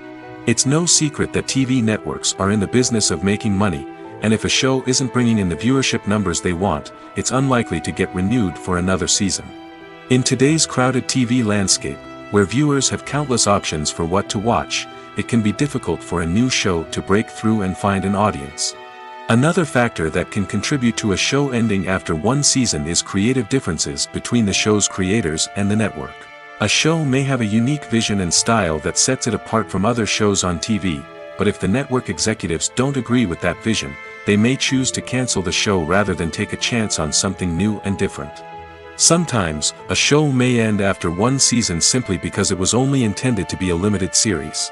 It's no secret that TV networks are in the business of making money, and if a show isn't bringing in the viewership numbers they want, it's unlikely to get renewed for another season. In today's crowded TV landscape, where viewers have countless options for what to watch, it can be difficult for a new show to break through and find an audience. Another factor that can contribute to a show ending after one season is creative differences between the show's creators and the network. A show may have a unique vision and style that sets it apart from other shows on TV, but if the network executives don't agree with that vision, they may choose to cancel the show rather than take a chance on something new and different. Sometimes, a show may end after one season simply because it was only intended to be a limited series.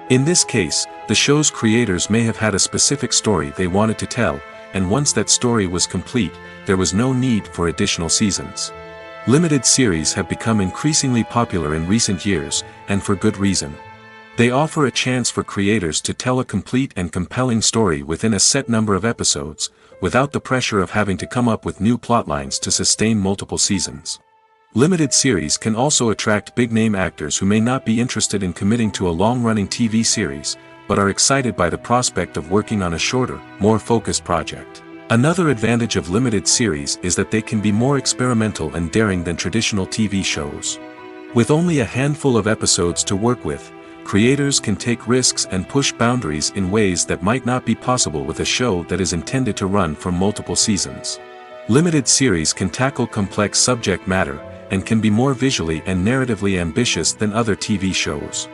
In this case, the show's creators may have had a specific story they wanted to tell, and once that story was complete, there was no need for additional seasons. Limited series have become increasingly popular in recent years, and for good reason. They offer a chance for creators to tell a complete and compelling story within a set number of episodes, without the pressure of having to come up with new plotlines to sustain multiple seasons. Limited series can also attract big-name actors who may not be interested in committing to a long-running TV series, but are excited by the prospect of working on a shorter, more focused project. Another advantage of limited series is that they can be more experimental and daring than traditional TV shows. With only a handful of episodes to work with, creators can take risks and push boundaries in ways that might not be possible with a show that is intended to run for multiple seasons. Limited series can tackle complex subject matter, and can be more visually and narratively ambitious than other TV shows.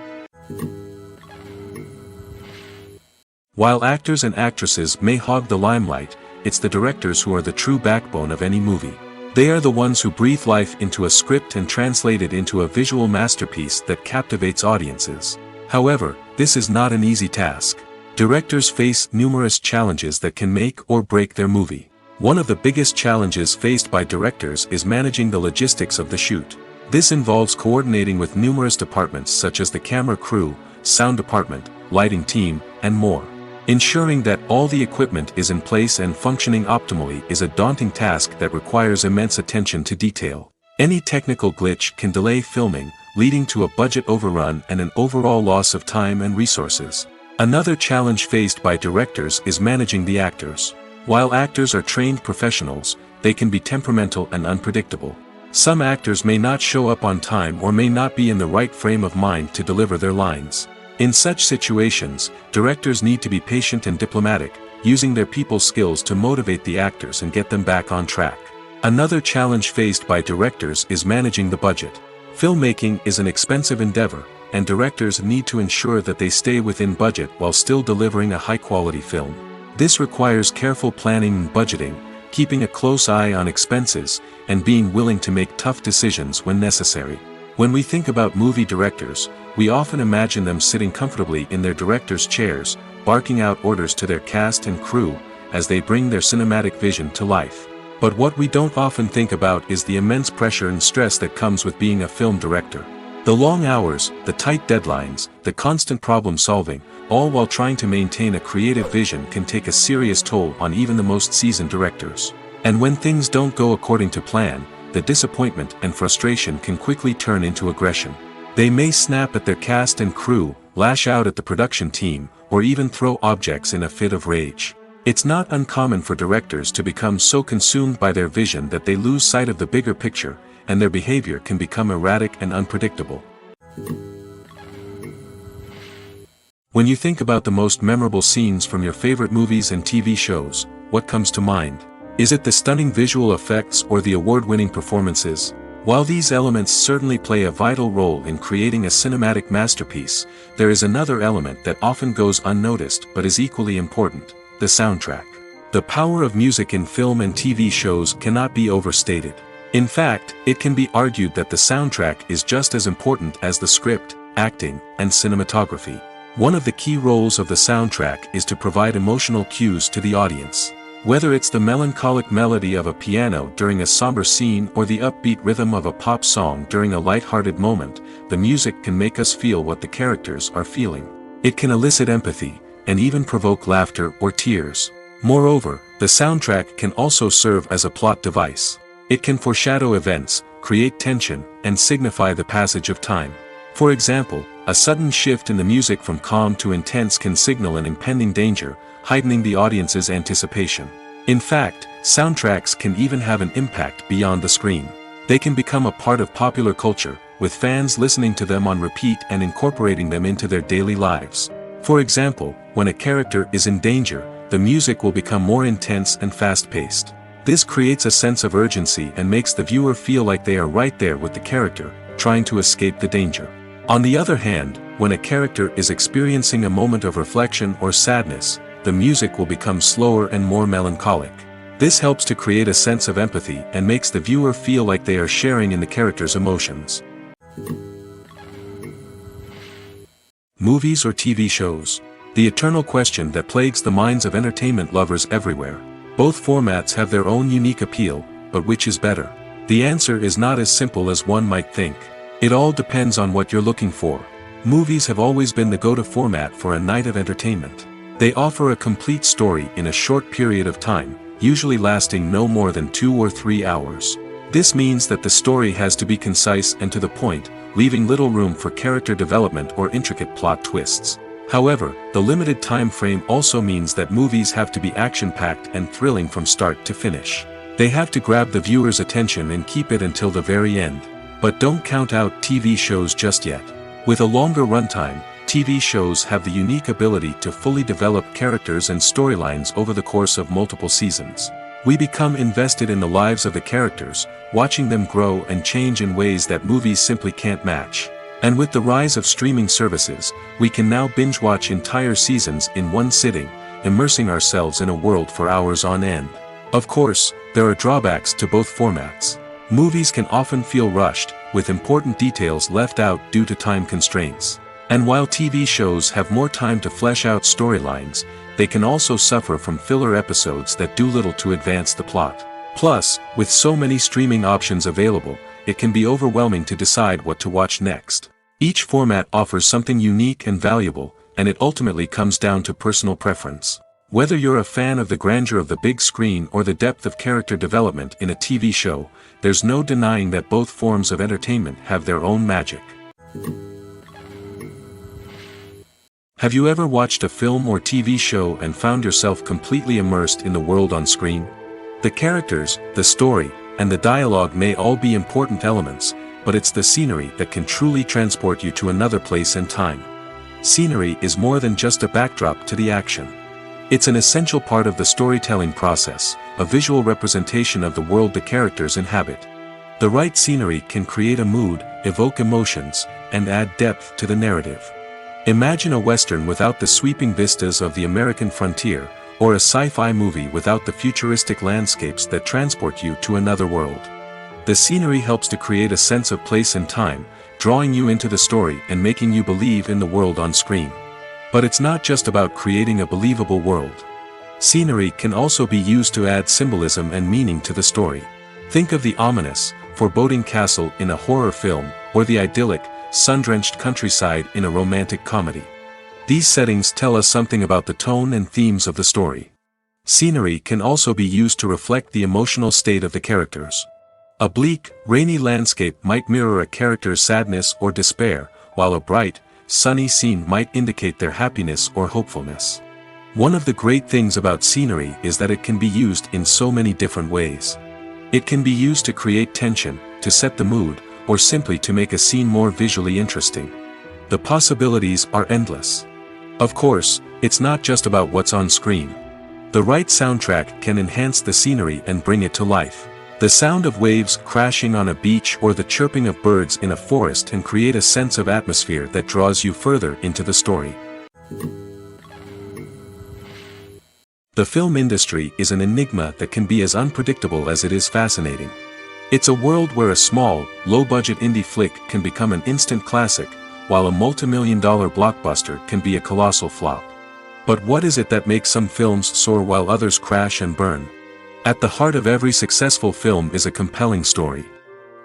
While actors and actresses may hog the limelight, it's the directors who are the true backbone of any movie. They are the ones who breathe life into a script and translate it into a visual masterpiece that captivates audiences. However, this is not an easy task. Directors face numerous challenges that can make or break their movie. One of the biggest challenges faced by directors is managing the logistics of the shoot. This involves coordinating with numerous departments such as the camera crew, sound department, lighting team, and more. Ensuring that all the equipment is in place and functioning optimally is a daunting task that requires immense attention to detail. Any technical glitch can delay filming, leading to a budget overrun and an overall loss of time and resources. Another challenge faced by directors is managing the actors. While actors are trained professionals, they can be temperamental and unpredictable. Some actors may not show up on time or may not be in the right frame of mind to deliver their lines. In such situations, directors need to be patient and diplomatic, using their people skills to motivate the actors and get them back on track. Another challenge faced by directors is managing the budget. Filmmaking is an expensive endeavor, and directors need to ensure that they stay within budget while still delivering a high-quality film. This requires careful planning and budgeting, keeping a close eye on expenses, and being willing to make tough decisions when necessary. When we think about movie directors, we often imagine them sitting comfortably in their director's chairs, barking out orders to their cast and crew, as they bring their cinematic vision to life. But what we don't often think about is the immense pressure and stress that comes with being a film director. The long hours, the tight deadlines, the constant problem-solving, all while trying to maintain a creative vision can take a serious toll on even the most seasoned directors. And when things don't go according to plan, the disappointment and frustration can quickly turn into aggression. They may snap at their cast and crew, lash out at the production team, or even throw objects in a fit of rage. It's not uncommon for directors to become so consumed by their vision that they lose sight of the bigger picture, and their behavior can become erratic and unpredictable. When you think about the most memorable scenes from your favorite movies and TV shows, what comes to mind? Is it the stunning visual effects or the award-winning performances? While these elements certainly play a vital role in creating a cinematic masterpiece, there is another element that often goes unnoticed but is equally important: the soundtrack. The power of music in film and TV shows cannot be overstated. In fact, it can be argued that the soundtrack is just as important as the script, acting, and cinematography. One of the key roles of the soundtrack is to provide emotional cues to the audience. Whether it's the melancholic melody of a piano during a somber scene or the upbeat rhythm of a pop song during a light-hearted moment, the music can make us feel what the characters are feeling. It can elicit empathy, and even provoke laughter or tears. Moreover, the soundtrack can also serve as a plot device. It can foreshadow events, create tension, and signify the passage of time. For example, a sudden shift in the music from calm to intense can signal an impending danger, heightening the audience's anticipation. In fact, soundtracks can even have an impact beyond the screen. They can become a part of popular culture, with fans listening to them on repeat and incorporating them into their daily lives. For example, when a character is in danger, the music will become more intense and fast-paced. This creates a sense of urgency and makes the viewer feel like they are right there with the character, trying to escape the danger. On the other hand, when a character is experiencing a moment of reflection or sadness, the music will become slower and more melancholic. This helps to create a sense of empathy and makes the viewer feel like they are sharing in the character's emotions. Movies or TV shows? The eternal question that plagues the minds of entertainment lovers everywhere. Both formats have their own unique appeal, but which is better? The answer is not as simple as one might think. It all depends on what you're looking for. Movies have always been the go-to format for a night of entertainment. They offer a complete story in a short period of time, usually lasting no more than 2 or 3 hours. This means that the story has to be concise and to the point, leaving little room for character development or intricate plot twists. However, the limited time frame also means that movies have to be action-packed and thrilling from start to finish. They have to grab the viewer's attention and keep it until the very end. But don't count out TV shows just yet. With a longer runtime, TV shows have the unique ability to fully develop characters and storylines over the course of multiple seasons. We become invested in the lives of the characters, watching them grow and change in ways that movies simply can't match. And with the rise of streaming services, we can now binge-watch entire seasons in one sitting, immersing ourselves in a world for hours on end. Of course, there are drawbacks to both formats. Movies can often feel rushed, with important details left out due to time constraints. And while TV shows have more time to flesh out storylines, they can also suffer from filler episodes that do little to advance the plot. Plus, with so many streaming options available, it can be overwhelming to decide what to watch next. Each format offers something unique and valuable, and it ultimately comes down to personal preference. Whether you're a fan of the grandeur of the big screen or the depth of character development in a TV show, there's no denying that both forms of entertainment have their own magic. Have you ever watched a film or TV show and found yourself completely immersed in the world on screen? The characters, the story, and the dialogue may all be important elements, but it's the scenery that can truly transport you to another place and time. Scenery is more than just a backdrop to the action. It's an essential part of the storytelling process, a visual representation of the world the characters inhabit. The right scenery can create a mood, evoke emotions, and add depth to the narrative. Imagine a Western without the sweeping vistas of the American frontier, or a sci-fi movie without the futuristic landscapes that transport you to another world. The scenery helps to create a sense of place and time, drawing you into the story and making you believe in the world on screen. But it's not just about creating a believable world. Scenery can also be used to add symbolism and meaning to the story. Think of the ominous, foreboding castle in a horror film, or the idyllic, sun-drenched countryside in a romantic comedy. These settings tell us something about the tone and themes of the story. Scenery can also be used to reflect the emotional state of the characters. A bleak, rainy landscape might mirror a character's sadness or despair, while a bright, sunny scene might indicate their happiness or hopefulness. One of the great things about scenery is that it can be used in so many different ways. It can be used to create tension, to set the mood, or simply to make a scene more visually interesting. The possibilities are endless. Of course, it's not just about what's on screen. The right soundtrack can enhance the scenery and bring it to life. The sound of waves crashing on a beach or the chirping of birds in a forest can create a sense of atmosphere that draws you further into the story. The film industry is an enigma that can be as unpredictable as it is fascinating. It's a world where a small, low-budget indie flick can become an instant classic, while a multi-million-dollar blockbuster can be a colossal flop. But what is it that makes some films soar while others crash and burn? At the heart of every successful film is a compelling story.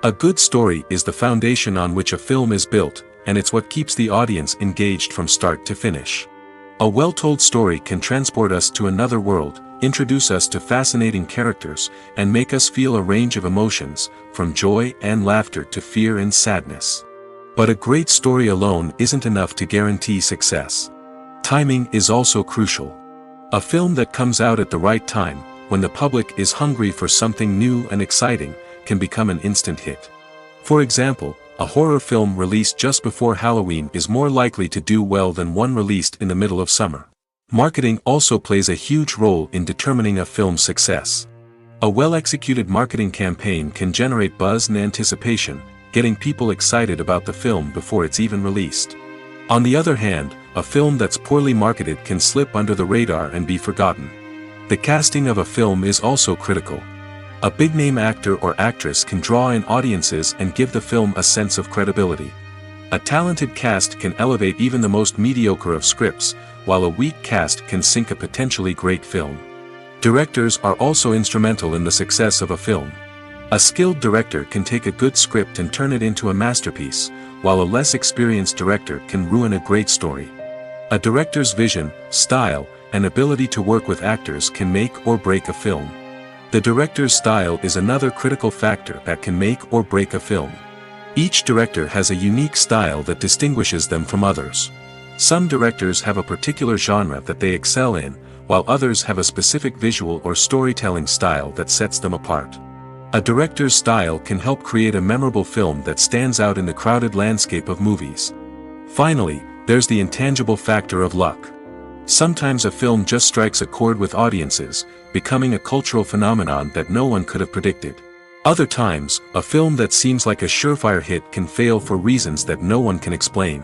A good story is the foundation on which a film is built, and it's what keeps the audience engaged from start to finish. A well-told story can transport us to another world, introduce us to fascinating characters, and make us feel a range of emotions, from joy and laughter to fear and sadness. But a great story alone isn't enough to guarantee success. Timing is also crucial. A film that comes out at the right time, when the public is hungry for something new and exciting, can become an instant hit. For example, a horror film released just before Halloween is more likely to do well than one released in the middle of summer. Marketing also plays a huge role in determining a film's success. A well-executed marketing campaign can generate buzz and anticipation, getting people excited about the film before it's even released. On the other hand, a film that's poorly marketed can slip under the radar and be forgotten. The casting of a film is also critical. A big-name actor or actress can draw in audiences and give the film a sense of credibility. A talented cast can elevate even the most mediocre of scripts, while a weak cast can sink a potentially great film. Directors are also instrumental in the success of a film. A skilled director can take a good script and turn it into a masterpiece, while a less experienced director can ruin a great story. A director's vision, style, and ability to work with actors can make or break a film. The director's style is another critical factor that can make or break a film. Each director has a unique style that distinguishes them from others. Some directors have a particular genre that they excel in, while others have a specific visual or storytelling style that sets them apart. A director's style can help create a memorable film that stands out in the crowded landscape of movies. Finally, there's the intangible factor of luck. Sometimes a film just strikes a chord with audiences, becoming a cultural phenomenon that no one could have predicted. Other times, a film that seems like a surefire hit can fail for reasons that no one can explain.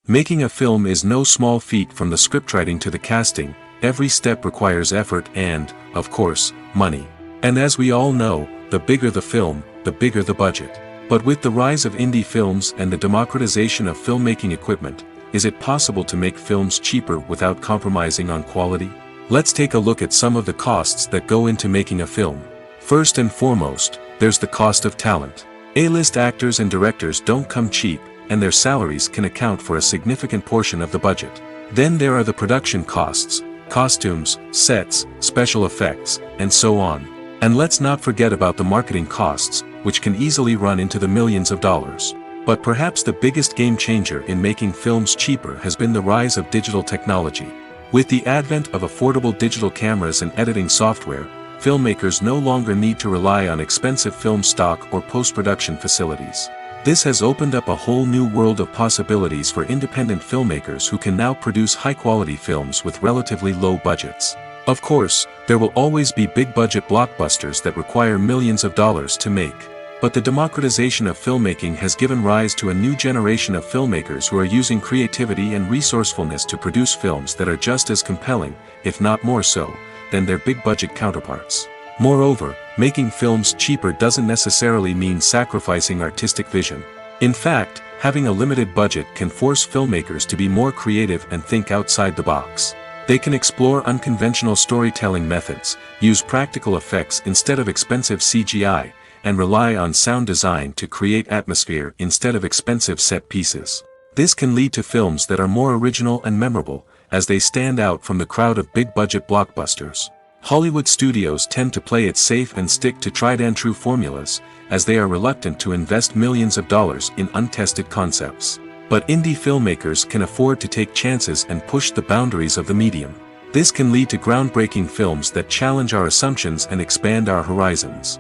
Making a film is no small feat. From the scriptwriting to the casting, every step requires effort and, of course, money. And as we all know, the bigger the film, the bigger the budget. But with the rise of indie films and the democratization of filmmaking equipment, is it possible to make films cheaper without compromising on quality? Let's take a look at some of the costs that go into making a film. First and foremost, there's the cost of talent. A-list actors and directors don't come cheap, and their salaries can account for a significant portion of the budget. Then there are the production costs, costumes, sets, special effects, and so on. And let's not forget about the marketing costs, which can easily run into the millions of dollars. But perhaps the biggest game changer in making films cheaper has been the rise of digital technology. With the advent of affordable digital cameras and editing software, filmmakers no longer need to rely on expensive film stock or post-production facilities. This has opened up a whole new world of possibilities for independent filmmakers who can now produce high-quality films with relatively low budgets. Of course, there will always be big-budget blockbusters that require millions of dollars to make. But the democratization of filmmaking has given rise to a new generation of filmmakers who are using creativity and resourcefulness to produce films that are just as compelling, if not more so, than their big-budget counterparts. Moreover, making films cheaper doesn't necessarily mean sacrificing artistic vision. In fact, having a limited budget can force filmmakers to be more creative and think outside the box. They can explore unconventional storytelling methods, use practical effects instead of expensive CGI, and rely on sound design to create atmosphere instead of expensive set pieces. This can lead to films that are more original and memorable, as they stand out from the crowd of big-budget blockbusters. Hollywood studios tend to play it safe and stick to tried-and-true formulas, as they are reluctant to invest millions of dollars in untested concepts. But indie filmmakers can afford to take chances and push the boundaries of the medium. This can lead to groundbreaking films that challenge our assumptions and expand our horizons.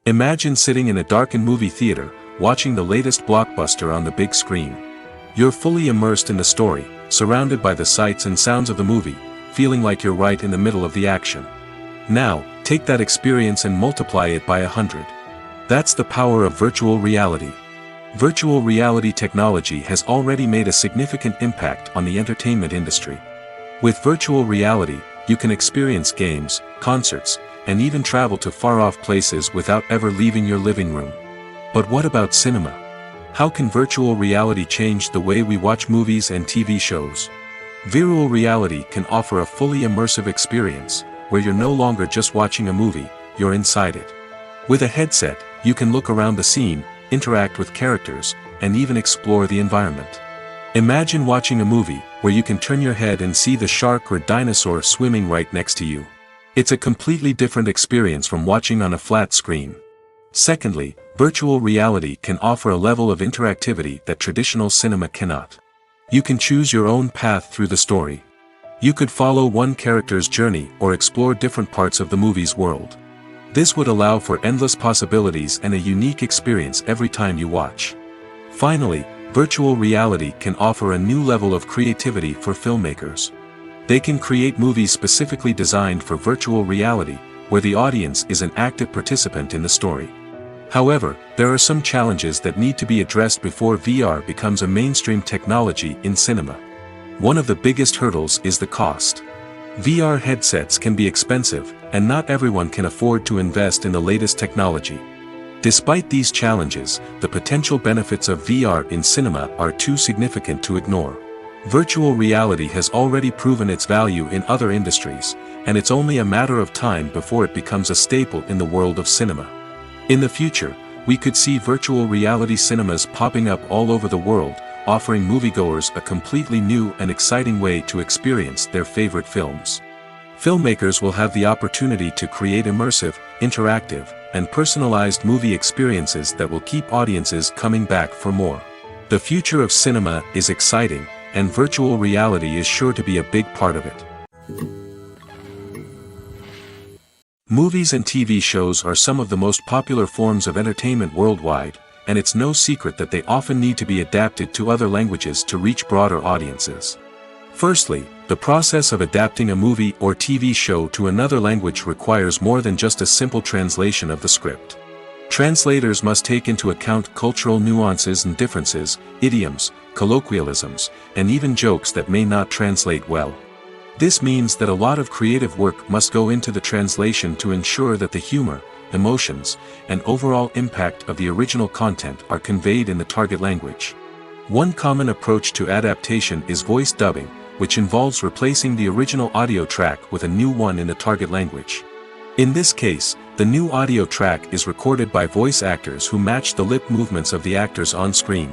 Imagine sitting in a darkened movie theater, watching the latest blockbuster on the big screen. You're fully immersed in the story, surrounded by the sights and sounds of the movie, feeling like you're right in the middle of the action. Now, take that experience and multiply it by 100. That's the power of virtual reality. Virtual reality technology has already made a significant impact on the entertainment industry. With virtual reality, you can experience games, concerts, and even travel to far-off places without ever leaving your living room. But what about cinema? How can virtual reality change the way we watch movies and TV shows? Virtual reality can offer a fully immersive experience, where you're no longer just watching a movie, you're inside it. With a headset, you can look around the scene, interact with characters, and even explore the environment. Imagine watching a movie, where you can turn your head and see the shark or dinosaur swimming right next to you. It's a completely different experience from watching on a flat screen. Secondly, virtual reality can offer a level of interactivity that traditional cinema cannot. You can choose your own path through the story. You could follow one character's journey or explore different parts of the movie's world. This would allow for endless possibilities and a unique experience every time you watch. Finally, virtual reality can offer a new level of creativity for filmmakers. They can create movies specifically designed for virtual reality, where the audience is an active participant in the story. However, there are some challenges that need to be addressed before VR becomes a mainstream technology in cinema. One of the biggest hurdles is the cost. VR headsets can be expensive, and not everyone can afford to invest in the latest technology. Despite these challenges, the potential benefits of VR in cinema are too significant to ignore. Virtual reality has already proven its value in other industries, and it's only a matter of time before it becomes a staple in the world of cinema. In the future, we could see virtual reality cinemas popping up all over the world, offering moviegoers a completely new and exciting way to experience their favorite films. Filmmakers will have the opportunity to create immersive, interactive, and personalized movie experiences that will keep audiences coming back for more. The future of cinema is exciting, and virtual reality is sure to be a big part of it. Movies and TV shows are some of the most popular forms of entertainment worldwide, and it's no secret that they often need to be adapted to other languages to reach broader audiences. Firstly, the process of adapting a movie or TV show to another language requires more than just a simple translation of the script. Translators must take into account cultural nuances and differences, idioms, colloquialisms, and even jokes that may not translate well. This means that a lot of creative work must go into the translation to ensure that the humor, emotions, and overall impact of the original content are conveyed in the target language. One common approach to adaptation is voice dubbing, which involves replacing the original audio track with a new one in the target language. In this case, the new audio track is recorded by voice actors who match the lip movements of the actors on screen.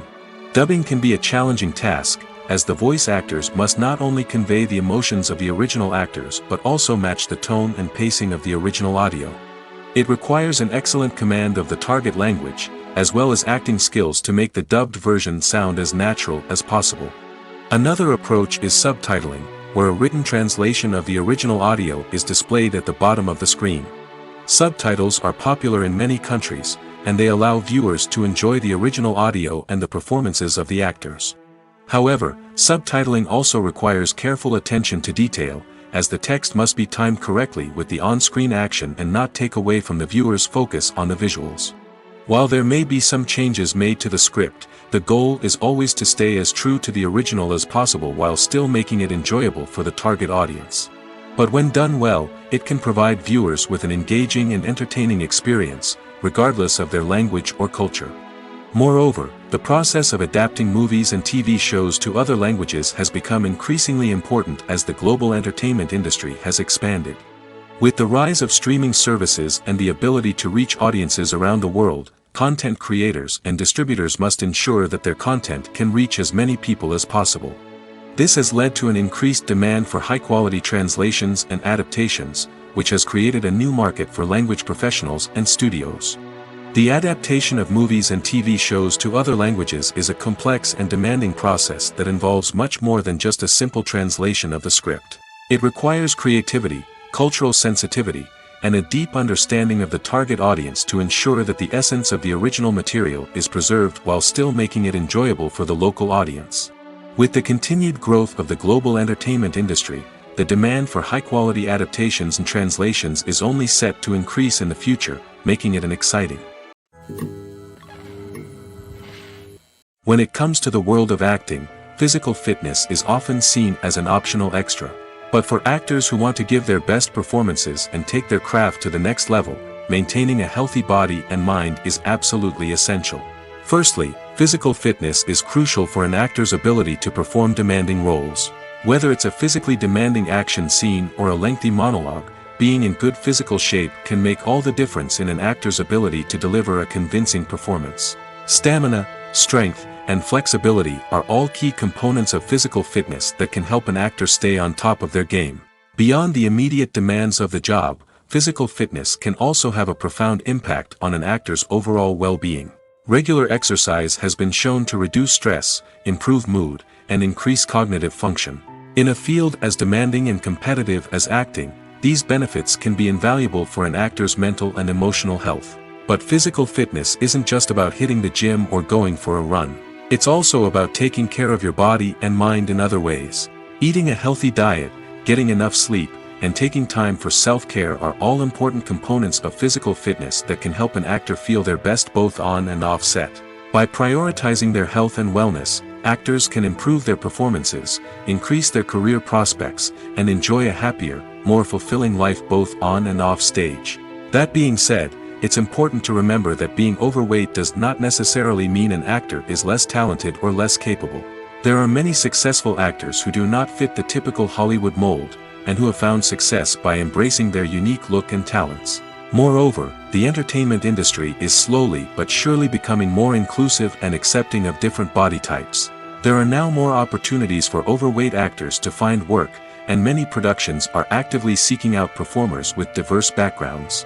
Dubbing can be a challenging task, as the voice actors must not only convey the emotions of the original actors but also match the tone and pacing of the original audio. It requires an excellent command of the target language, as well as acting skills to make the dubbed version sound as natural as possible. Another approach is subtitling, where a written translation of the original audio is displayed at the bottom of the screen. Subtitles are popular in many countries, and they allow viewers to enjoy the original audio and the performances of the actors. However, subtitling also requires careful attention to detail, as the text must be timed correctly with the on-screen action and not take away from the viewer's focus on the visuals. While there may be some changes made to the script, the goal is always to stay as true to the original as possible while still making it enjoyable for the target audience. But when done well, it can provide viewers with an engaging and entertaining experience, regardless of their language or culture. Moreover, the process of adapting movies and TV shows to other languages has become increasingly important as the global entertainment industry has expanded. With the rise of streaming services and the ability to reach audiences around the world, content creators and distributors must ensure that their content can reach as many people as possible. This has led to an increased demand for high-quality translations and adaptations, which has created a new market for language professionals and studios. The adaptation of movies and TV shows to other languages is a complex and demanding process that involves much more than just a simple translation of the script. It requires creativity, cultural sensitivity, and a deep understanding of the target audience to ensure that the essence of the original material is preserved while still making it enjoyable for the local audience. With the continued growth of the global entertainment industry, the demand for high-quality adaptations and translations is only set to increase in the future, making it an exciting. When it comes to the world of acting, physical fitness is often seen as an optional extra. But for actors who want to give their best performances and take their craft to the next level, maintaining a healthy body and mind is absolutely essential. Firstly, physical fitness is crucial for an actor's ability to perform demanding roles. Whether it's a physically demanding action scene or a lengthy monologue, being in good physical shape can make all the difference in an actor's ability to deliver a convincing performance. Stamina, strength, and flexibility are all key components of physical fitness that can help an actor stay on top of their game. Beyond the immediate demands of the job, physical fitness can also have a profound impact on an actor's overall well-being. Regular exercise has been shown to reduce stress, improve mood, and increase cognitive function. In a field as demanding and competitive as acting, these benefits can be invaluable for an actor's mental and emotional health. But physical fitness isn't just about hitting the gym or going for a run. It's also about taking care of your body and mind in other ways. Eating a healthy diet, getting enough sleep, and taking time for self-care are all important components of physical fitness that can help an actor feel their best both on and off set. By prioritizing their health and wellness, actors can improve their performances, increase their career prospects, and enjoy a happier, more fulfilling life both on and off stage. That being said, it's important to remember that being overweight does not necessarily mean an actor is less talented or less capable. There are many successful actors who do not fit the typical Hollywood mold, and who have found success by embracing their unique look and talents. Moreover, the entertainment industry is slowly but surely becoming more inclusive and accepting of different body types. There are now more opportunities for overweight actors to find work, and many productions are actively seeking out performers with diverse backgrounds.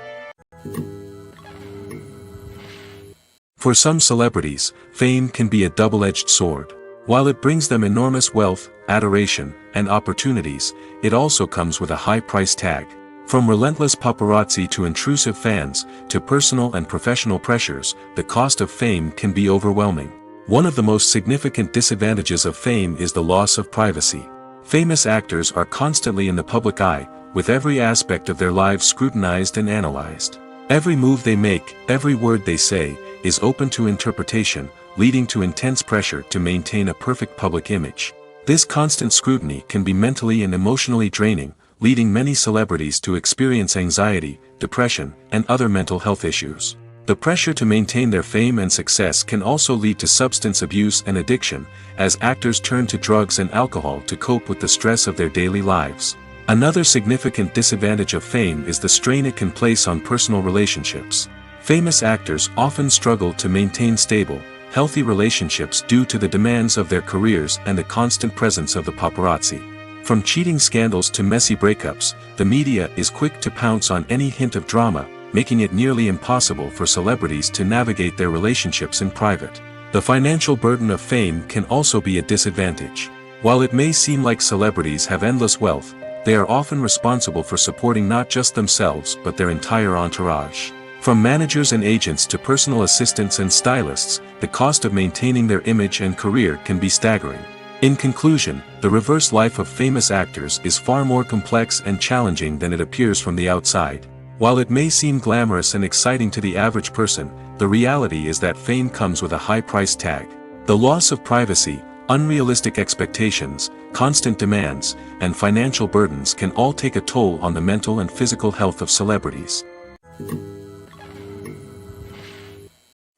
For some celebrities, fame can be a double-edged sword. While it brings them enormous wealth, adoration, and opportunities, it also comes with a high price tag. From relentless paparazzi to intrusive fans, to personal and professional pressures, the cost of fame can be overwhelming. One of the most significant disadvantages of fame is the loss of privacy. Famous actors are constantly in the public eye, with every aspect of their lives scrutinized and analyzed. Every move they make, every word they say, is open to interpretation, leading to intense pressure to maintain a perfect public image. This constant scrutiny can be mentally and emotionally draining, leading many celebrities to experience anxiety, depression, and other mental health issues. The pressure to maintain their fame and success can also lead to substance abuse and addiction, as actors turn to drugs and alcohol to cope with the stress of their daily lives. Another significant disadvantage of fame is the strain it can place on personal relationships. Famous actors often struggle to maintain stable, healthy relationships due to the demands of their careers and the constant presence of the paparazzi. From cheating scandals to messy breakups, the media is quick to pounce on any hint of drama, making it nearly impossible for celebrities to navigate their relationships in private. The financial burden of fame can also be a disadvantage. While it may seem like celebrities have endless wealth, they are often responsible for supporting not just themselves but their entire entourage. From managers and agents to personal assistants and stylists, the cost of maintaining their image and career can be staggering. In conclusion, the reverse life of famous actors is far more complex and challenging than it appears from the outside. While it may seem glamorous and exciting to the average person, the reality is that fame comes with a high price tag. The loss of privacy, unrealistic expectations, constant demands, and financial burdens can all take a toll on the mental and physical health of celebrities.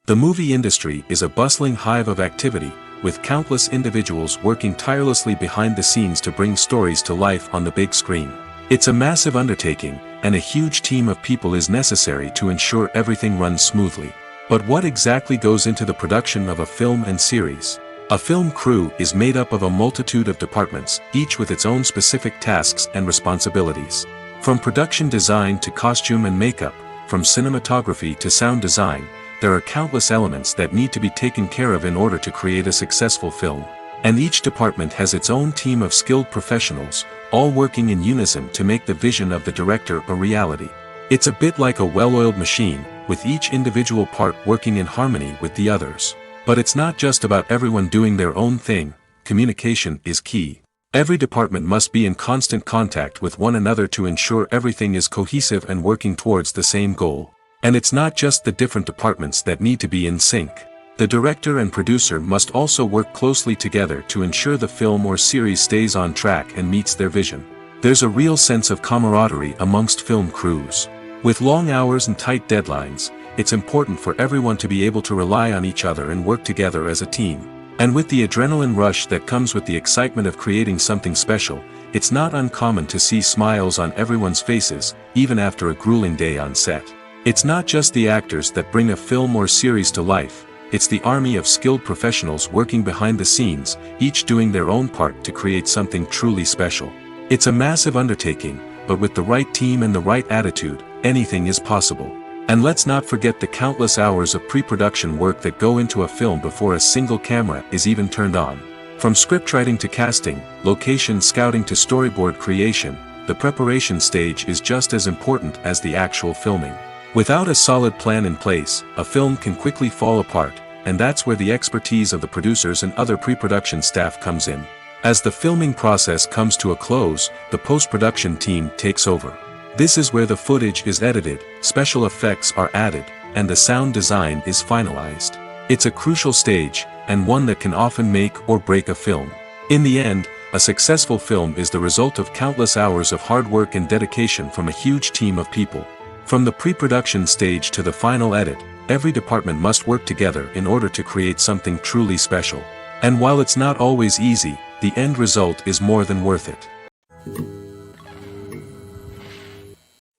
The movie industry is a bustling hive of activity, with countless individuals working tirelessly behind the scenes to bring stories to life on the big screen. It's a massive undertaking, and a huge team of people is necessary to ensure everything runs smoothly. But what exactly goes into the production of a film and series? A film crew is made up of a multitude of departments, each with its own specific tasks and responsibilities. From production design to costume and makeup, from cinematography to sound design, there are countless elements that need to be taken care of in order to create a successful film. And each department has its own team of skilled professionals, all working in unison to make the vision of the director a reality. It's a bit like a well-oiled machine, with each individual part working in harmony with the others. But it's not just about everyone doing their own thing. Communication is key. Every department must be in constant contact with one another to ensure everything is cohesive and working towards the same goal. And it's not just the different departments that need to be in sync. The director and producer must also work closely together to ensure the film or series stays on track and meets their vision. There's a real sense of camaraderie amongst film crews. With long hours and tight deadlines, it's important for everyone to be able to rely on each other and work together as a team. And with the adrenaline rush that comes with the excitement of creating something special, it's not uncommon to see smiles on everyone's faces, even after a grueling day on set. It's not just the actors that bring a film or series to life, it's the army of skilled professionals working behind the scenes, each doing their own part to create something truly special. It's a massive undertaking, but with the right team and the right attitude, anything is possible. And let's not forget the countless hours of pre-production work that go into a film before a single camera is even turned on. From scriptwriting to casting, location scouting to storyboard creation, the preparation stage is just as important as the actual filming. Without a solid plan in place, a film can quickly fall apart, and that's where the expertise of the producers and other pre-production staff comes in. As the filming process comes to a close, the post-production team takes over. This is where the footage is edited, special effects are added, and the sound design is finalized. It's a crucial stage, and one that can often make or break a film. In the end, a successful film is the result of countless hours of hard work and dedication from a huge team of people. From the pre-production stage to the final edit, every department must work together in order to create something truly special. And while it's not always easy, the end result is more than worth it.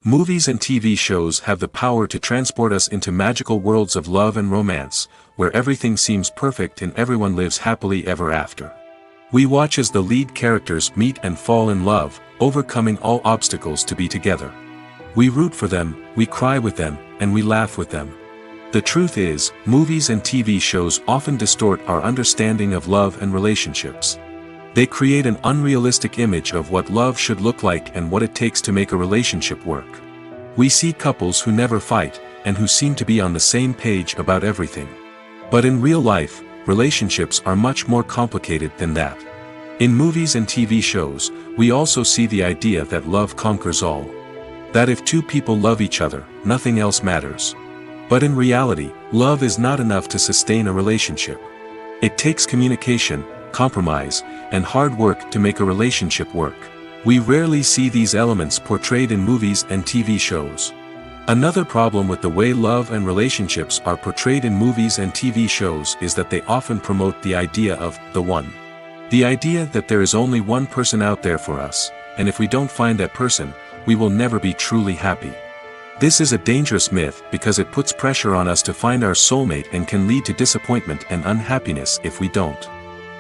Movies and TV shows have the power to transport us into magical worlds of love and romance, where everything seems perfect and everyone lives happily ever after. We watch as the lead characters meet and fall in love, overcoming all obstacles to be together. We root for them, we cry with them, and we laugh with them. The truth is, movies and TV shows often distort our understanding of love and relationships. They create an unrealistic image of what love should look like and what it takes to make a relationship work. We see couples who never fight, and who seem to be on the same page about everything. But in real life, relationships are much more complicated than that. In movies and TV shows, we also see the idea that love conquers all. That if two people love each other, nothing else matters. But in reality, love is not enough to sustain a relationship. It takes communication, compromise, and hard work to make a relationship work. We rarely see these elements portrayed in movies and TV shows. Another problem with the way love and relationships are portrayed in movies and TV shows is that they often promote the idea of the one. The idea that there is only one person out there for us, and if we don't find that person, we will never be truly happy. This is a dangerous myth because it puts pressure on us to find our soulmate and can lead to disappointment and unhappiness if we don't.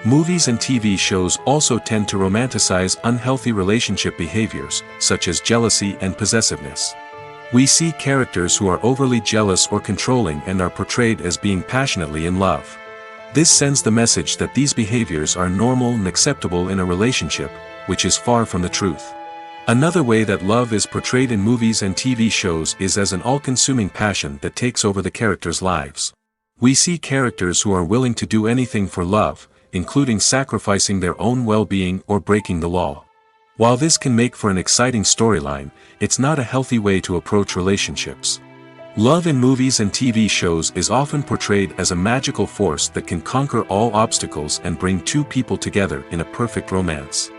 Movies and TV shows also tend to romanticize unhealthy relationship behaviors, such as jealousy and possessiveness. We see characters who are overly jealous or controlling and are portrayed as being passionately in love. This sends the message that these behaviors are normal and acceptable in a relationship, which is far from the truth. Another way that love is portrayed in movies and TV shows is as an all-consuming passion that takes over the characters' lives. We see characters who are willing to do anything for love, including sacrificing their own well-being or breaking the law. While this can make for an exciting storyline, it's not a healthy way to approach relationships. Love in movies and TV shows is often portrayed as a magical force that can conquer all obstacles and bring two people together in a perfect romance.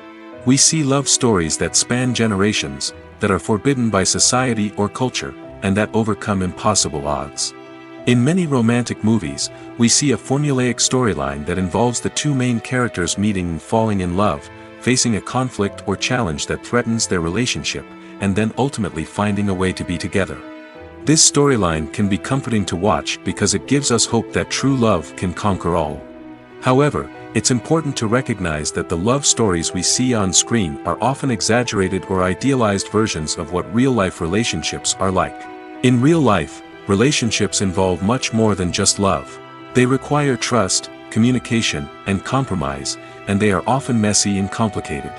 We see love stories that span generations, that are forbidden by society or culture, and that overcome impossible odds. In many romantic movies, we see a formulaic storyline that involves the two main characters meeting and falling in love, facing a conflict or challenge that threatens their relationship, and then ultimately finding a way to be together. This storyline can be comforting to watch because it gives us hope that true love can conquer all. However, it's important to recognize that the love stories we see on screen are often exaggerated or idealized versions of what real-life relationships are like. In real life, relationships involve much more than just love. They require trust, communication, and compromise, and they are often messy and complicated.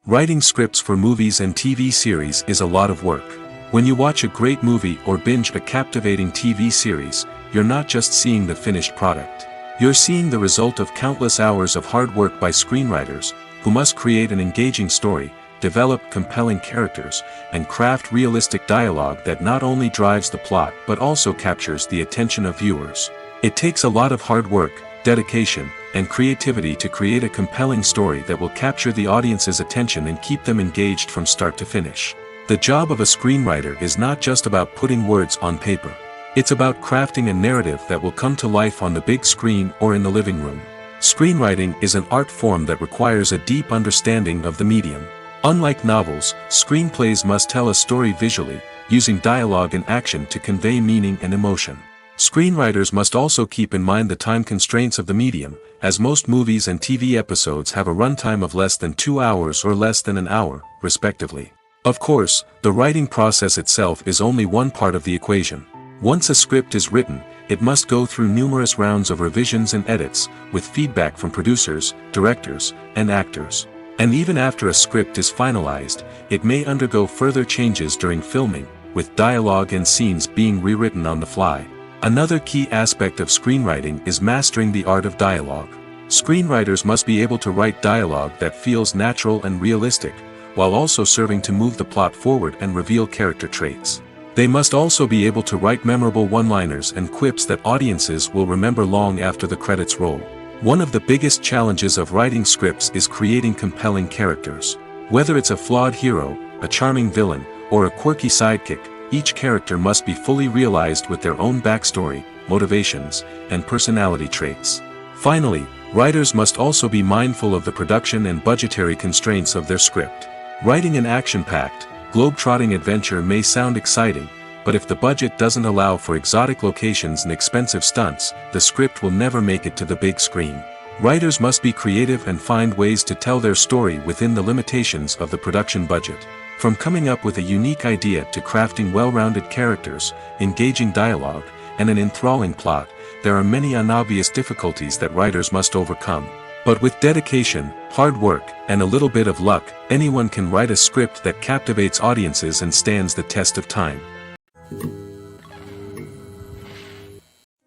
Writing scripts for movies and TV series is a lot of work. When you watch a great movie or binge a captivating TV series, you're not just seeing the finished product. You're seeing the result of countless hours of hard work by screenwriters, who must create an engaging story, develop compelling characters, and craft realistic dialogue that not only drives the plot but also captures the attention of viewers. It takes a lot of hard work, dedication, and creativity to create a compelling story that will capture the audience's attention and keep them engaged from start to finish. The job of a screenwriter is not just about putting words on paper. It's about crafting a narrative that will come to life on the big screen or in the living room. Screenwriting is an art form that requires a deep understanding of the medium. Unlike novels, screenplays must tell a story visually, using dialogue and action to convey meaning and emotion. Screenwriters must also keep in mind the time constraints of the medium, as most movies and TV episodes have a runtime of less than 2 hours or less than an hour, respectively. Of course, the writing process itself is only one part of the equation. Once a script is written, it must go through numerous rounds of revisions and edits, with feedback from producers, directors, and actors. And even after a script is finalized, it may undergo further changes during filming, with dialogue and scenes being rewritten on the fly. Another key aspect of screenwriting is mastering the art of dialogue. Screenwriters must be able to write dialogue that feels natural and realistic, while also serving to move the plot forward and reveal character traits. They must also be able to write memorable one-liners and quips that audiences will remember long after the credits roll. One of the biggest challenges of writing scripts is creating compelling characters. Whether it's a flawed hero, a charming villain, or a quirky sidekick, each character must be fully realized with their own backstory, motivations, and personality traits. Finally, writers must also be mindful of the production and budgetary constraints of their script. Writing an action-packed, globe-trotting adventure may sound exciting, but if the budget doesn't allow for exotic locations and expensive stunts, the script will never make it to the big screen. Writers must be creative and find ways to tell their story within the limitations of the production budget. From coming up with a unique idea to crafting well-rounded characters, engaging dialogue, and an enthralling plot, there are many unobvious difficulties that writers must overcome. But with dedication, hard work, and a little bit of luck, anyone can write a script that captivates audiences and stands the test of time.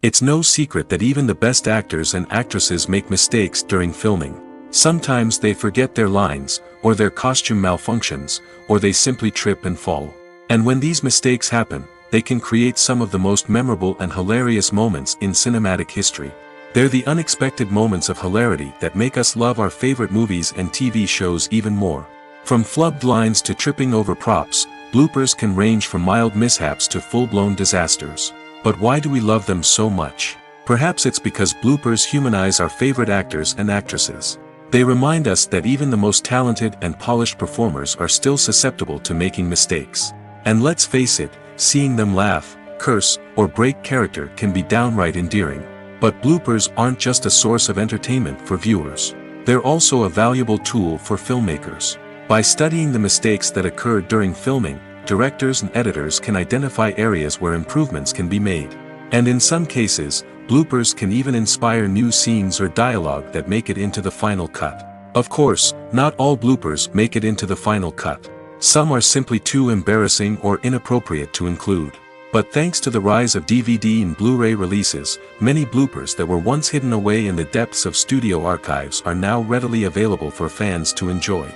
It's no secret that even the best actors and actresses make mistakes during filming. Sometimes they forget their lines, or their costume malfunctions, or they simply trip and fall. And when these mistakes happen, they can create some of the most memorable and hilarious moments in cinematic history. They're the unexpected moments of hilarity that make us love our favorite movies and TV shows even more. From flubbed lines to tripping over props, bloopers can range from mild mishaps to full-blown disasters. But why do we love them so much? Perhaps it's because bloopers humanize our favorite actors and actresses. They remind us that even the most talented and polished performers are still susceptible to making mistakes. And let's face it, seeing them laugh, curse, or break character can be downright endearing. But bloopers aren't just a source of entertainment for viewers. They're also a valuable tool for filmmakers. By studying the mistakes that occurred during filming, directors and editors can identify areas where improvements can be made. And in some cases, bloopers can even inspire new scenes or dialogue that make it into the final cut. Of course, not all bloopers make it into the final cut. Some are simply too embarrassing or inappropriate to include. But thanks to the rise of DVD and Blu-ray releases, many bloopers that were once hidden away in the depths of studio archives are now readily available for fans to enjoy.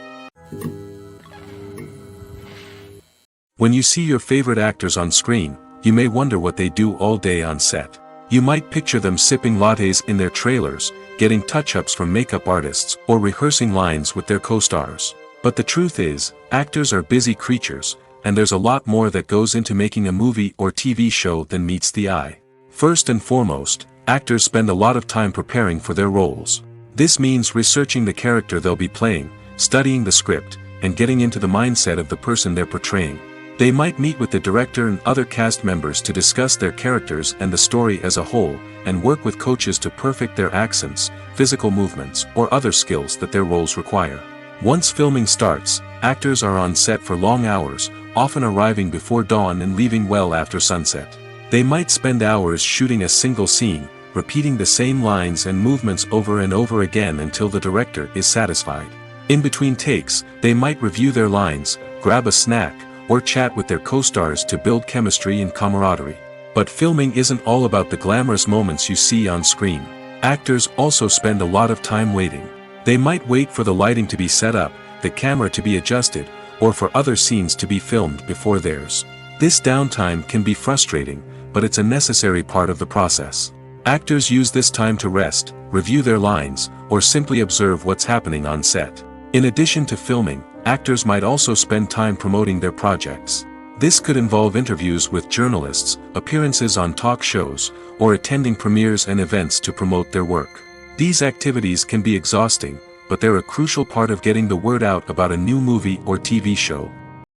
When you see your favorite actors on screen, you may wonder what they do all day on set. You might picture them sipping lattes in their trailers, getting touch-ups from makeup artists, or rehearsing lines with their co-stars. But the truth is, actors are busy creatures, and there's a lot more that goes into making a movie or TV show than meets the eye. First and foremost, actors spend a lot of time preparing for their roles. This means researching the character they'll be playing, studying the script, and getting into the mindset of the person they're portraying. They might meet with the director and other cast members to discuss their characters and the story as a whole, and work with coaches to perfect their accents, physical movements, or other skills that their roles require. Once filming starts, actors are on set for long hours, often arriving before dawn and leaving well after sunset. They might spend hours shooting a single scene, repeating the same lines and movements over and over again until the director is satisfied. In between takes, they might review their lines, grab a snack, or chat with their co-stars to build chemistry and camaraderie. But filming isn't all about the glamorous moments you see on screen. Actors also spend a lot of time waiting. They might wait for the lighting to be set up, the camera to be adjusted, or for other scenes to be filmed before theirs. This downtime can be frustrating, but it's a necessary part of the process. Actors use this time to rest, review their lines, or simply observe what's happening on set. In addition to filming, actors might also spend time promoting their projects. This could involve interviews with journalists, appearances on talk shows, or attending premieres and events to promote their work. These activities can be exhausting, but they're a crucial part of getting the word out about a new movie or TV show.